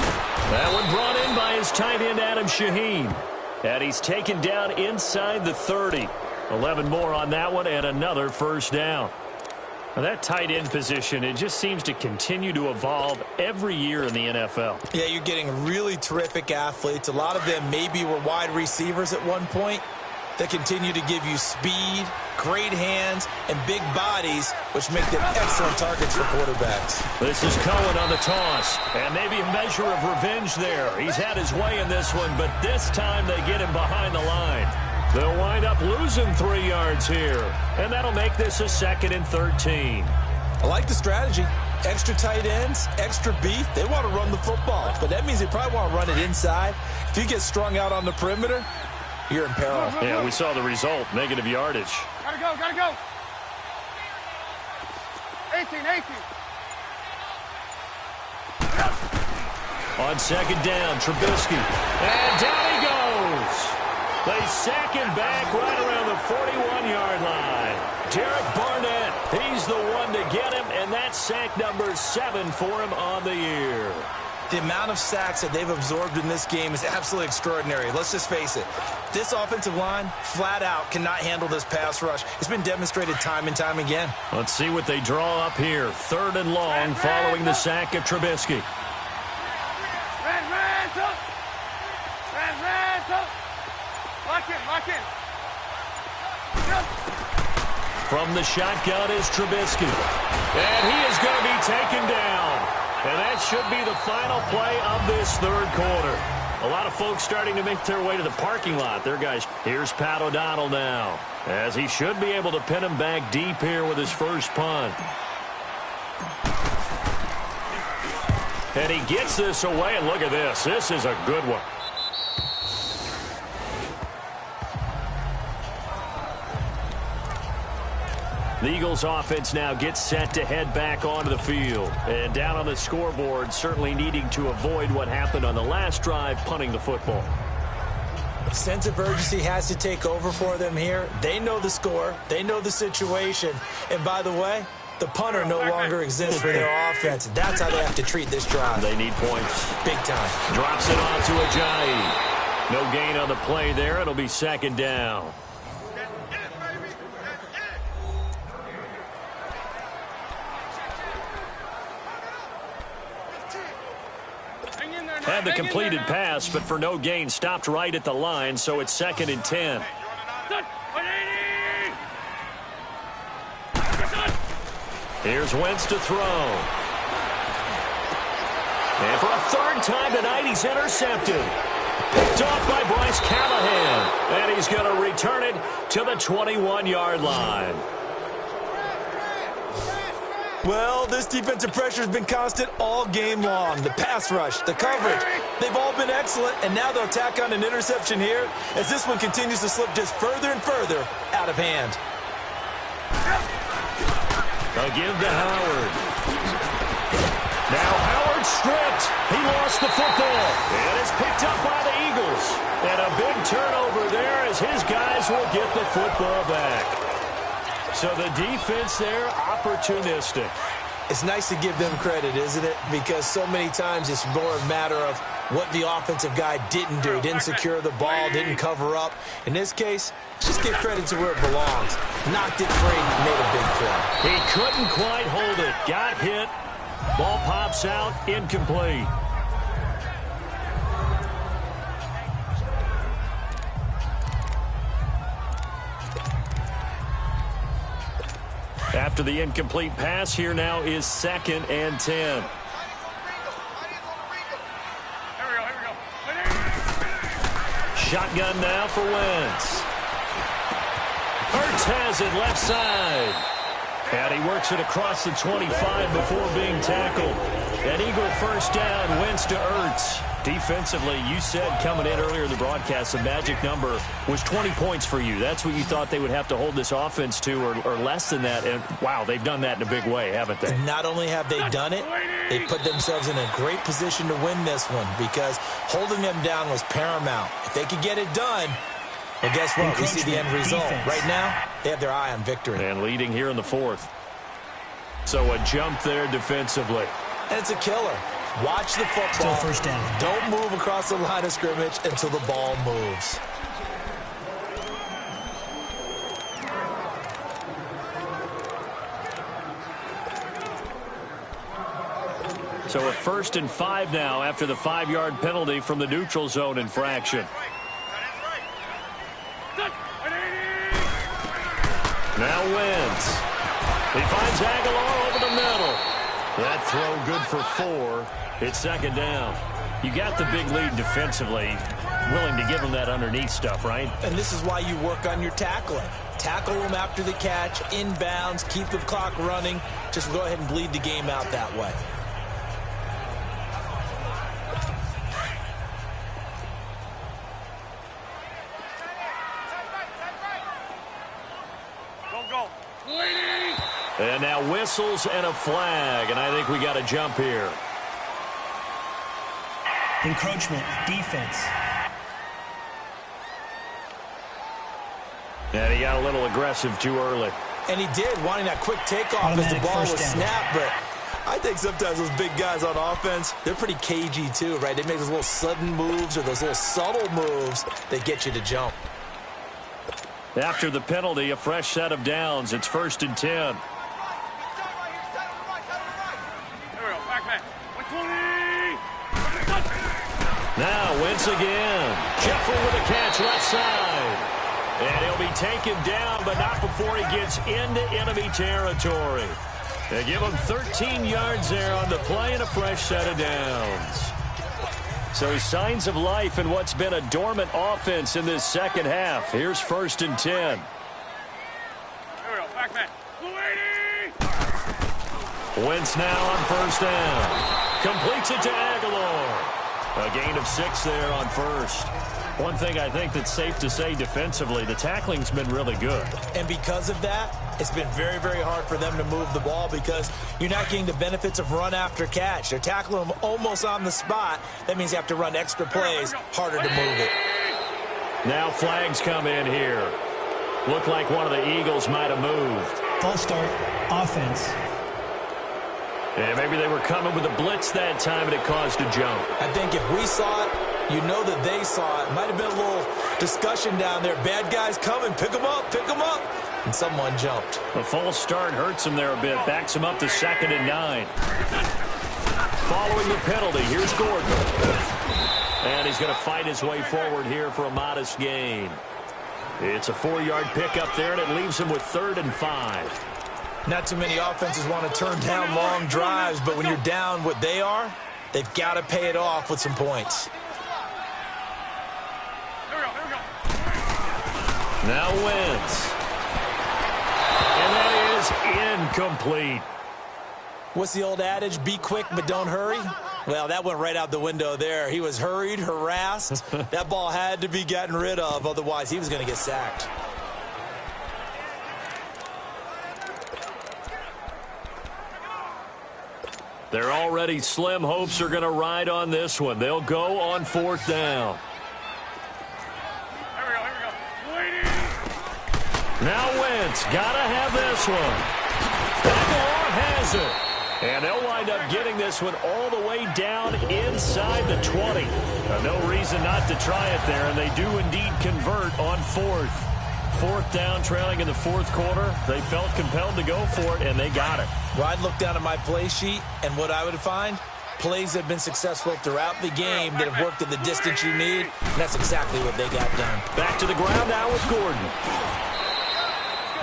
That one brought in by his tight end, Adam Shaheen. And he's taken down inside the 30. 11 more on that one and another 1st down. Now that tight end position, it just seems to continue to evolve every year in the NFL. Yeah, you're getting really terrific athletes. A lot of them maybe were wide receivers at one point. They continue to give you speed, great hands, and big bodies, which make them excellent targets for quarterbacks. This is Cohen on the toss, and maybe a measure of revenge there. He's had his way in this one, but this time they get him behind the line. They'll wind up losing 3 yards here, and that'll make this a 2nd and 13. I like the strategy. Extra tight ends, extra beef. They want to run the football, but that means they probably want to run it inside. If you get strung out on the perimeter, you're in peril. Yeah, we saw the result, negative yardage. Gotta go. 18. On 2nd down, Trubisky. And down he goes. They sack him back right around the 41-yard line. Derek Barnett, he's the one to get him, and that's sack number 7 for him on the year. The amount of sacks that they've absorbed in this game is absolutely extraordinary. Let's just face it. This offensive line, flat out, cannot handle this pass rush. It's been demonstrated time and time again. Let's see what they draw up here. 3rd and long following the sack of Trubisky. Lock in. From the shotgun is Trubisky. And he is going to be taken down. And that should be the final play of this 3rd quarter. A lot of folks starting to make their way to the parking lot. There, guys. Here's Pat O'Donnell now, as he should be able to pin him back deep here with his first punt. And he gets this away, and look at this. This is a good one. The Eagles offense now gets set to head back onto the field. And down on the scoreboard, certainly needing to avoid what happened on the last drive, punting the football. Sense of urgency has to take over for them here. They know the score. They know the situation. And by the way, the punter no longer exists for their offense. That's how they have to treat this drive. They need points. Big time. Drops it off to Ajayi. No gain on the play there. It'll be second down. Had the completed pass, but for no gain, stopped right at the line, so it's 2nd and 10. Here's Wentz to throw. And for a third time tonight, he's intercepted. Picked off by Bryce Callahan. And he's going to return it to the 21-yard line. Well, this defensive pressure has been constant all game long. The pass rush, the coverage, they've all been excellent, and now they'll tack on an interception here as this one continues to slip just further and further out of hand. They'll give to Howard. Now Howard stripped. He lost the football. And it's picked up by the Eagles. And a big turnover there as his guys will get the football back. So the defense there, opportunistic. It's nice to give them credit, isn't it? Because so many times it's more a matter of what the offensive guy didn't do. Didn't secure the ball, didn't cover up. In this case, just give credit to where it belongs. Knocked it free, made a big play. He couldn't quite hold it. Got hit. Ball pops out, incomplete. After the incomplete pass, here now is 2nd and 10. Here we go. Shotgun now for Wentz. Hurts has it left side. And he works it across the 25 before being tackled. An Eagle first down, Wentz to Ertz. Defensively, you said coming in earlier in the broadcast, the magic number was 20 points for you. That's what you thought they would have to hold this offense to, or less than that. And, wow, they've done that in a big way, haven't they? Not only have they done it, they put themselves in a great position to win this one because holding them down was paramount. If they could get it done, well, guess what? We see the end result. Right now, they have their eye on victory. And leading here in the 4th. So a jump there defensively. And it's a killer. Watch the football. Still first down. Don't move across the line of scrimmage until the ball moves. So a 1st and 5 now after the 5-yard penalty from the neutral zone infraction. Now Wentz. He finds Aguilar over the middle. That throw good for 4. It's 2nd down. You got the big lead defensively. Willing to give them that underneath stuff, right? And this is why you work on your tackling. Tackle them after the catch, inbounds, keep the clock running. Just go ahead and bleed the game out that way. And now whistles and a flag, and I think we got a jump here. Encroachment, defense. And he got a little aggressive too early. And he did, wanting that quick takeoff as the ball was snapped. But I think sometimes those big guys on offense, they're pretty cagey too, right? They make those little sudden moves or those little subtle moves that get you to jump. After the penalty, a fresh set of downs. It's 1st and 10. Now Wentz again. Jeffrey with a catch left side. And he'll be taken down, but not before he gets into enemy territory. They give him 13 yards there on the play and a fresh set of downs. So signs of life in what's been a dormant offense in this second half. Here's 1st and 10. Here we go. Back man. Wentz now on 1st down. Completes it to Aguilar. A gain of 6 there on 1st. One thing I think that's safe to say defensively, the tackling's been really good. And because of that, it's been very, very hard for them to move the ball because you're not getting the benefits of run after catch. They're tackling them almost on the spot. That means you have to run extra plays, harder to move it. Now flags come in here. Looked like one of the Eagles might have moved. False start, offense. Yeah, maybe they were coming with a blitz that time and it caused a jump. I think if we saw it, you know that they saw it. Might have been a little discussion down there. Bad guys coming, pick them up, and someone jumped. A false start hurts him there a bit, backs him up to 2nd and 9. Following the penalty, here's Gordon. And he's going to fight his way forward here for a modest gain. It's a 4-yard pickup there, and it leaves him with 3rd and 5. Not too many offenses want to turn down long drives, but when you're down what they are, they've got to pay it off with some points. Now Wentz. And that is incomplete. What's the old adage? Be quick, but don't hurry? Well, that went right out the window there. He was hurried, harassed. That ball had to be gotten rid of, otherwise he was going to get sacked. Their already slim hopes are going to ride on this one. They'll go on 4th down. Here we go. Now Wentz, gotta have this one. Aguilar has it. And they'll wind up getting this one all the way down inside the 20. No reason not to try it there, and they do indeed convert on 4th. 4th down, trailing in the 4th quarter. They felt compelled to go for it, and they got it. Well, I'd look down at my play sheet, and what I would find, plays that have been successful throughout the game that have worked at the distance you need, and that's exactly what they got done. Back to the ground now with Gordon.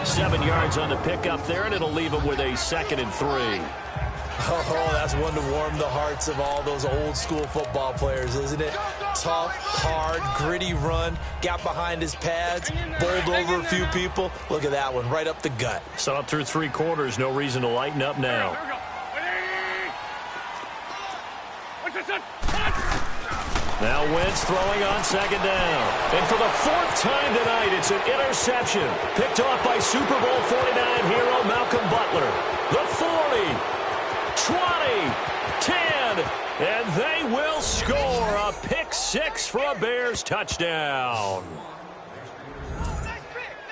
7 yards on the pickup there, and it'll leave him with a 2nd and 3. Oh, that's one to warm the hearts of all those old-school football players, isn't it? Tough, hard, gritty run, got behind his pads, bowled over a few people. Look at that one, right up the gut. Saw it through 3 quarters, no reason to lighten up now. Now Wentz throwing on 2nd down. And for the 4th time tonight, it's an interception. Picked off by Super Bowl 49 hero Malcolm Butler. The 40. 20, 10, and they will score a pick-6 for a Bears touchdown.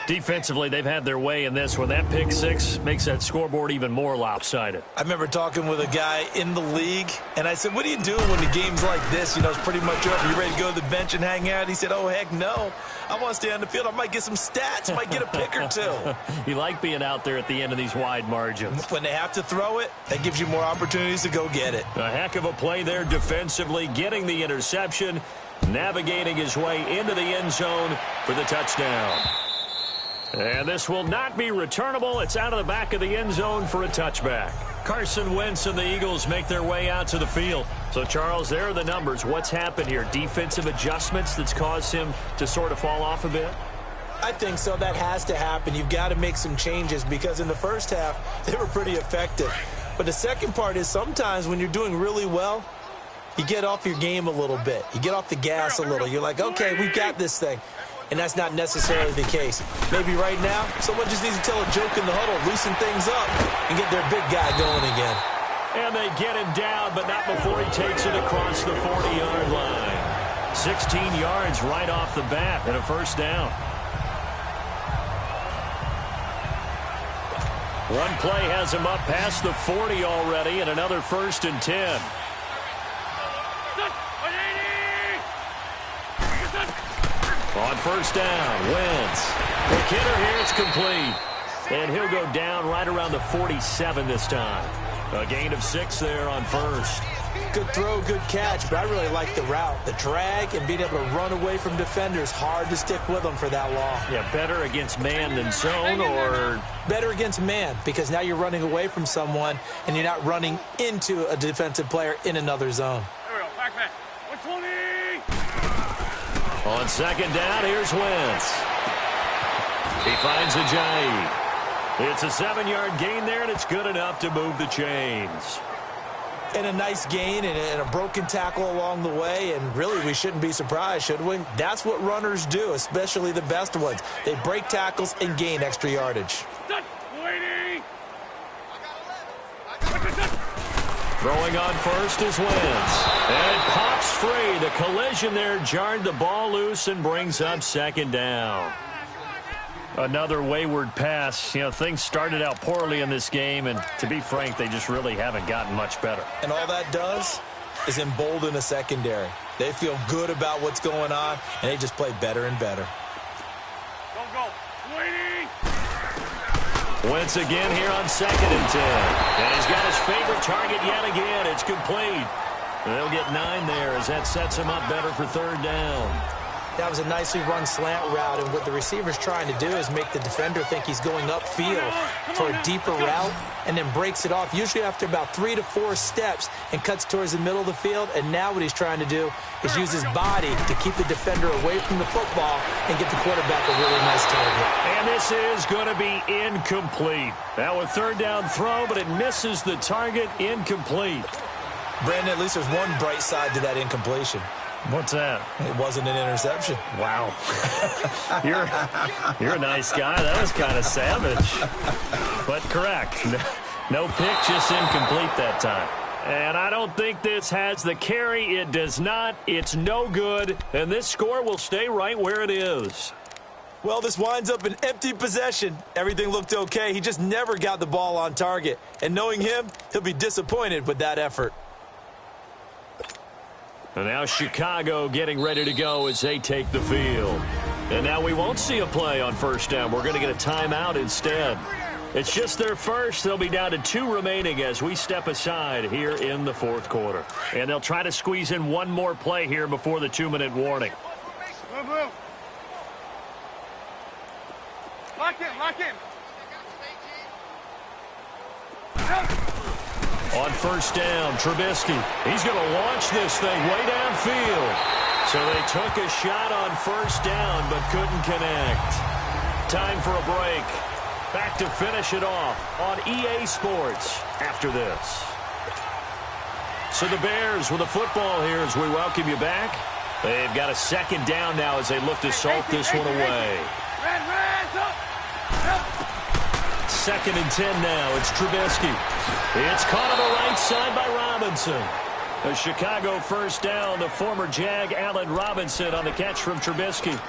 Defensively, they've had their way in this one. That pick-6 makes that scoreboard even more lopsided. I remember talking with a guy in the league, and I said, what do you do when the game's like this? You know, it's pretty much over. You ready to go to the bench and hang out? He said, oh, heck no. I want to stay on the field. I might get some stats. Might get a pick or two. You like being out there at the end of these wide margins. When they have to throw it, that gives you more opportunities to go get it. A heck of a play there defensively, getting the interception, navigating his way into the end zone for the touchdown. And this will not be returnable. It's out of the back of the end zone for a touchback. Carson Wentz and the Eagles make their way out to the field. So, Charles, there are the numbers. What's happened here? Defensive adjustments that's caused him to sort of fall off a bit? I think so. That has to happen. You've got to make some changes because in the first half, they were pretty effective. But the second part is sometimes when you're doing really well, you get off your game a little bit. You get off the gas a little. You're like, okay, we've got this thing. And that's not necessarily the case. Maybe right now, someone just needs to tell a joke in the huddle, loosen things up, and get their big guy going again. And they get him down, but not before he takes it across the 40-yard line. 16 yards right off the bat and a 1st down. One play has him up past the 40 already, and another 1st and 10. On 1st down, Wentz. Quick hitter here, it's complete. And he'll go down right around the 47 this time. A gain of 6 there on 1st. Good throw, good catch, but I really like the route. The drag and being able to run away from defenders, hard to stick with them for that long. Yeah, better against man than zone, or? Better against man, because now you're running away from someone and you're not running into a defensive player in another zone. There we go, back man. 120! On 2nd down, here's Wentz. He finds Ajayi. It's a 7-yard gain there, and it's good enough to move the chains. And a nice gain and a broken tackle along the way, and really we shouldn't be surprised, should we? That's what runners do, especially the best ones. They break tackles and gain extra yardage. Throwing on 1st is Wentz. And it pops free. The collision there jarred the ball loose and brings up second down. Another wayward pass. You know, things started out poorly in this game, and to be frank, they just really haven't gotten much better. And all that does is embolden the secondary. They feel good about what's going on, and they just play better and better. Go. Waiting. Wentz again here on 2nd and 10. And he's got his favorite target yet again. It's complete. They'll get 9 there as that sets him up better for 3rd down. That was a nicely run slant route, and what the receiver's trying to do is make the defender think he's going upfield for a deeper route and then breaks it off, usually after about 3 to 4 steps, and cuts towards the middle of the field. And now what he's trying to do is use his body to keep the defender away from the football and get the quarterback a really nice target. And this is going to be incomplete. Now a 3rd down throw, but it misses the target. Incomplete. Brandon, at least there's one bright side to that incompletion. What's that? It wasn't an interception. Wow. You're a nice guy. That was kind of savage. But correct. No pick, just incomplete that time. And I don't think this has the carry. It does not. It's no good. And this score will stay right where it is. Well, this winds up an empty possession. Everything looked okay. He just never got the ball on target. And knowing him, he'll be disappointed with that effort. And now Chicago getting ready to go as they take the field. And now we won't see a play on 1st down. We're going to get a timeout instead. It's just their first. They'll be down to 2 remaining as we step aside here in the 4th quarter. And they'll try to squeeze in one more play here before the 2-minute warning. Move. Lock in. On 1st down, Trubisky. He's going to launch this thing way downfield. So they took a shot on 1st down but couldn't connect. Time for a break. Back to finish it off on EA Sports after this. So the Bears with a football here as we welcome you back. They've got a 2nd down now as they look to salt this one away. Red, 2nd and 10 now. It's Trubisky. It's caught on the right side by Robinson. A Chicago 1st down. The former Jag, Allen Robinson, on the catch from Trubisky.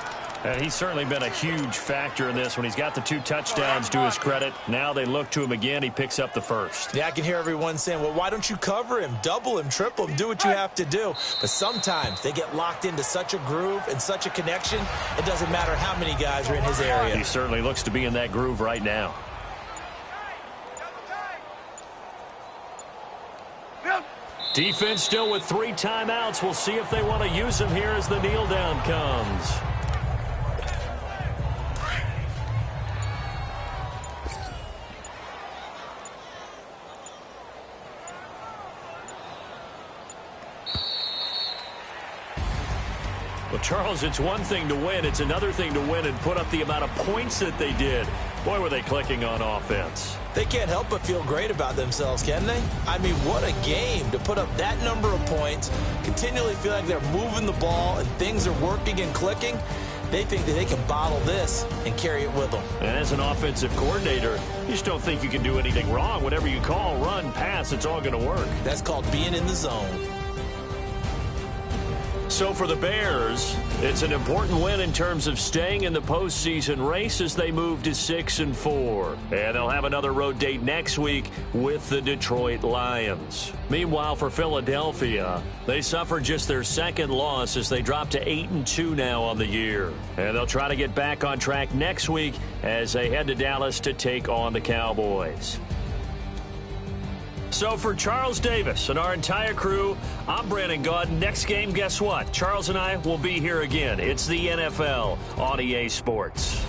And he's certainly been a huge factor in this when he's got the 2 touchdowns to his credit. Now they look to him again. He picks up the 1st. Yeah, I can hear everyone saying, well, why don't you cover him, double him, triple him, do what you have to do. But sometimes they get locked into such a groove and such a connection, it doesn't matter how many guys are in his area. He certainly looks to be in that groove right now. Defense still with 3 timeouts. We'll see if they want to use them here as the kneel down comes. Well, Charles, it's one thing to win. It's another thing to win and put up the amount of points that they did. Boy, were they clicking on offense. They can't help but feel great about themselves, can they? I mean, what a game to put up that number of points, continually feel like they're moving the ball and things are working and clicking. They think that they can bottle this and carry it with them. And as an offensive coordinator, you just don't think you can do anything wrong. Whatever you call, run, pass, it's all going to work. That's called being in the zone. So for the Bears, it's an important win in terms of staying in the postseason race as they move to 6-4. And they'll have another road date next week with the Detroit Lions. Meanwhile, for Philadelphia, they suffered just their 2nd loss as they drop to 8-2 now on the year. And they'll try to get back on track next week as they head to Dallas to take on the Cowboys. So for Charles Davis and our entire crew, I'm Brandon Gaud. Next game, guess what? Charles and I will be here again. It's the NFL on EA Sports.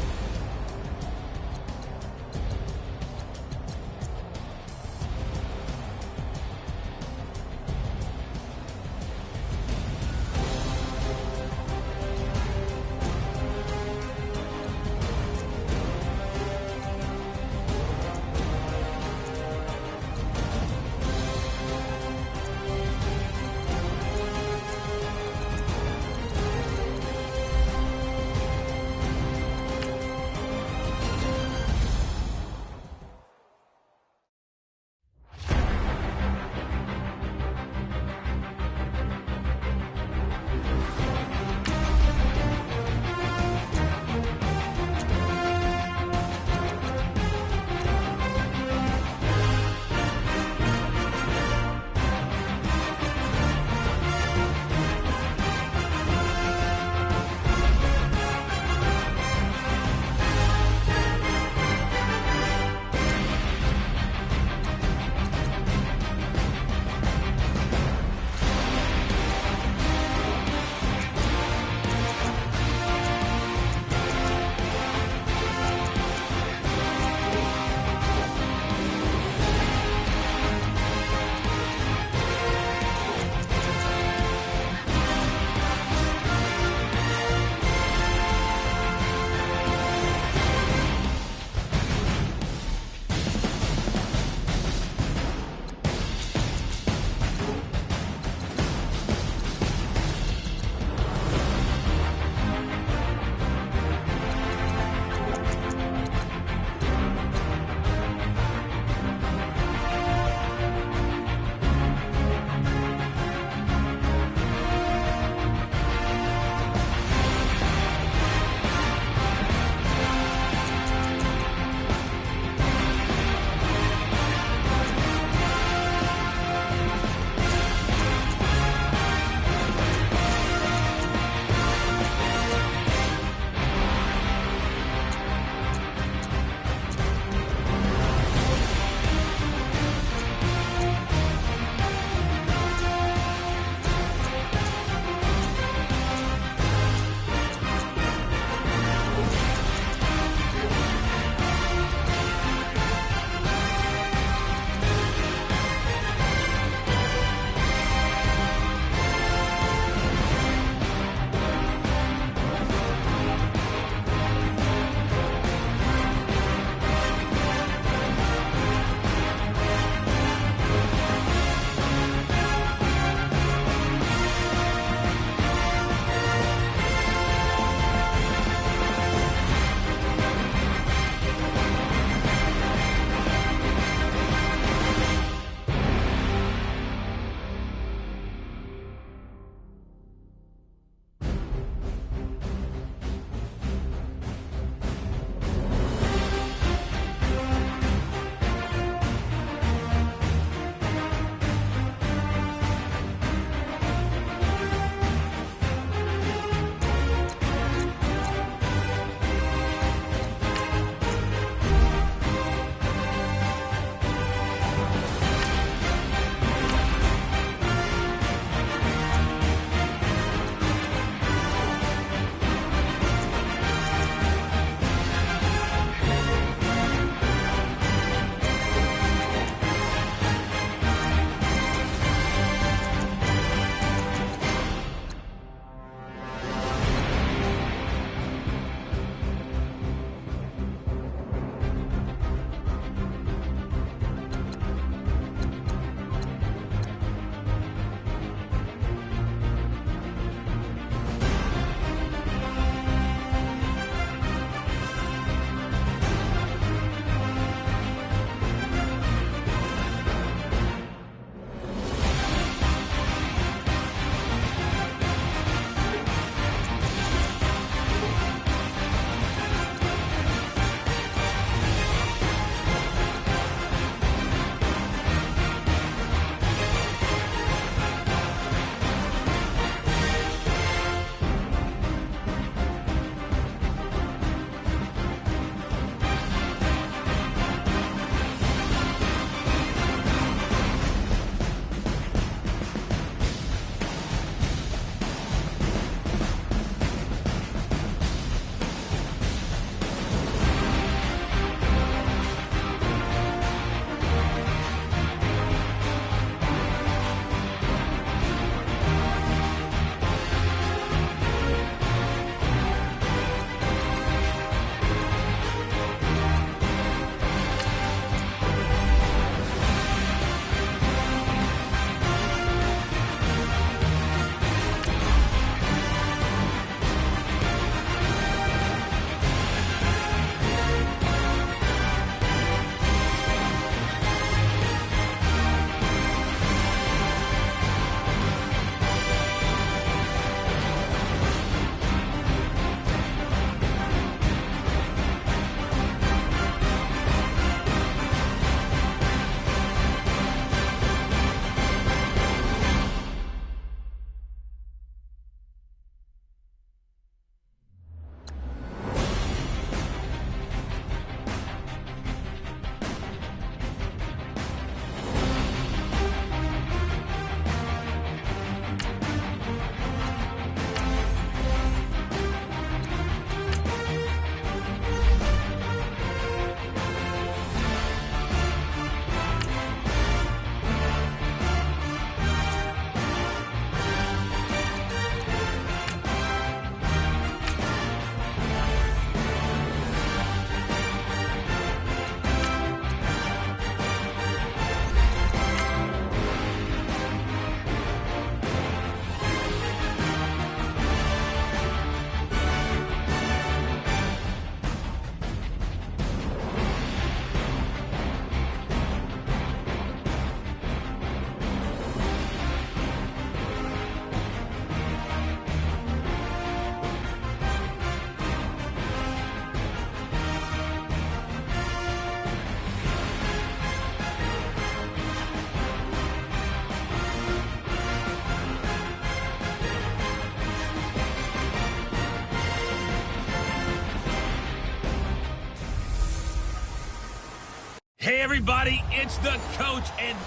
Hey, everybody, it's the coach, and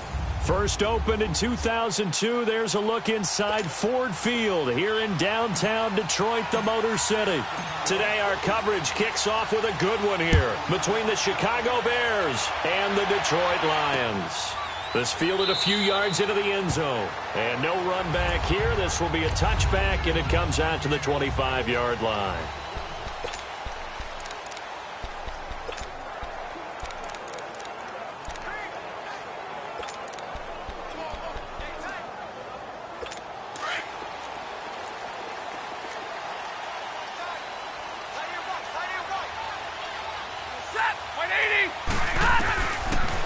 first opened in 2002, there's a look inside Ford Field here in downtown Detroit, the Motor City. Today, our coverage kicks off with a good one here between the Chicago Bears and the Detroit Lions. This fielded a few yards into the end zone. And no run back here. This will be a touchback, and it comes out to the 25-yard line.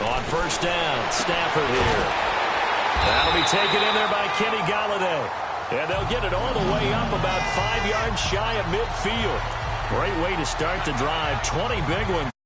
On first down, Stafford here. That'll be taken in there by Kenny Golladay. And they'll get it all the way up about 5 yards shy of midfield. Great way to start the drive. 20 big ones.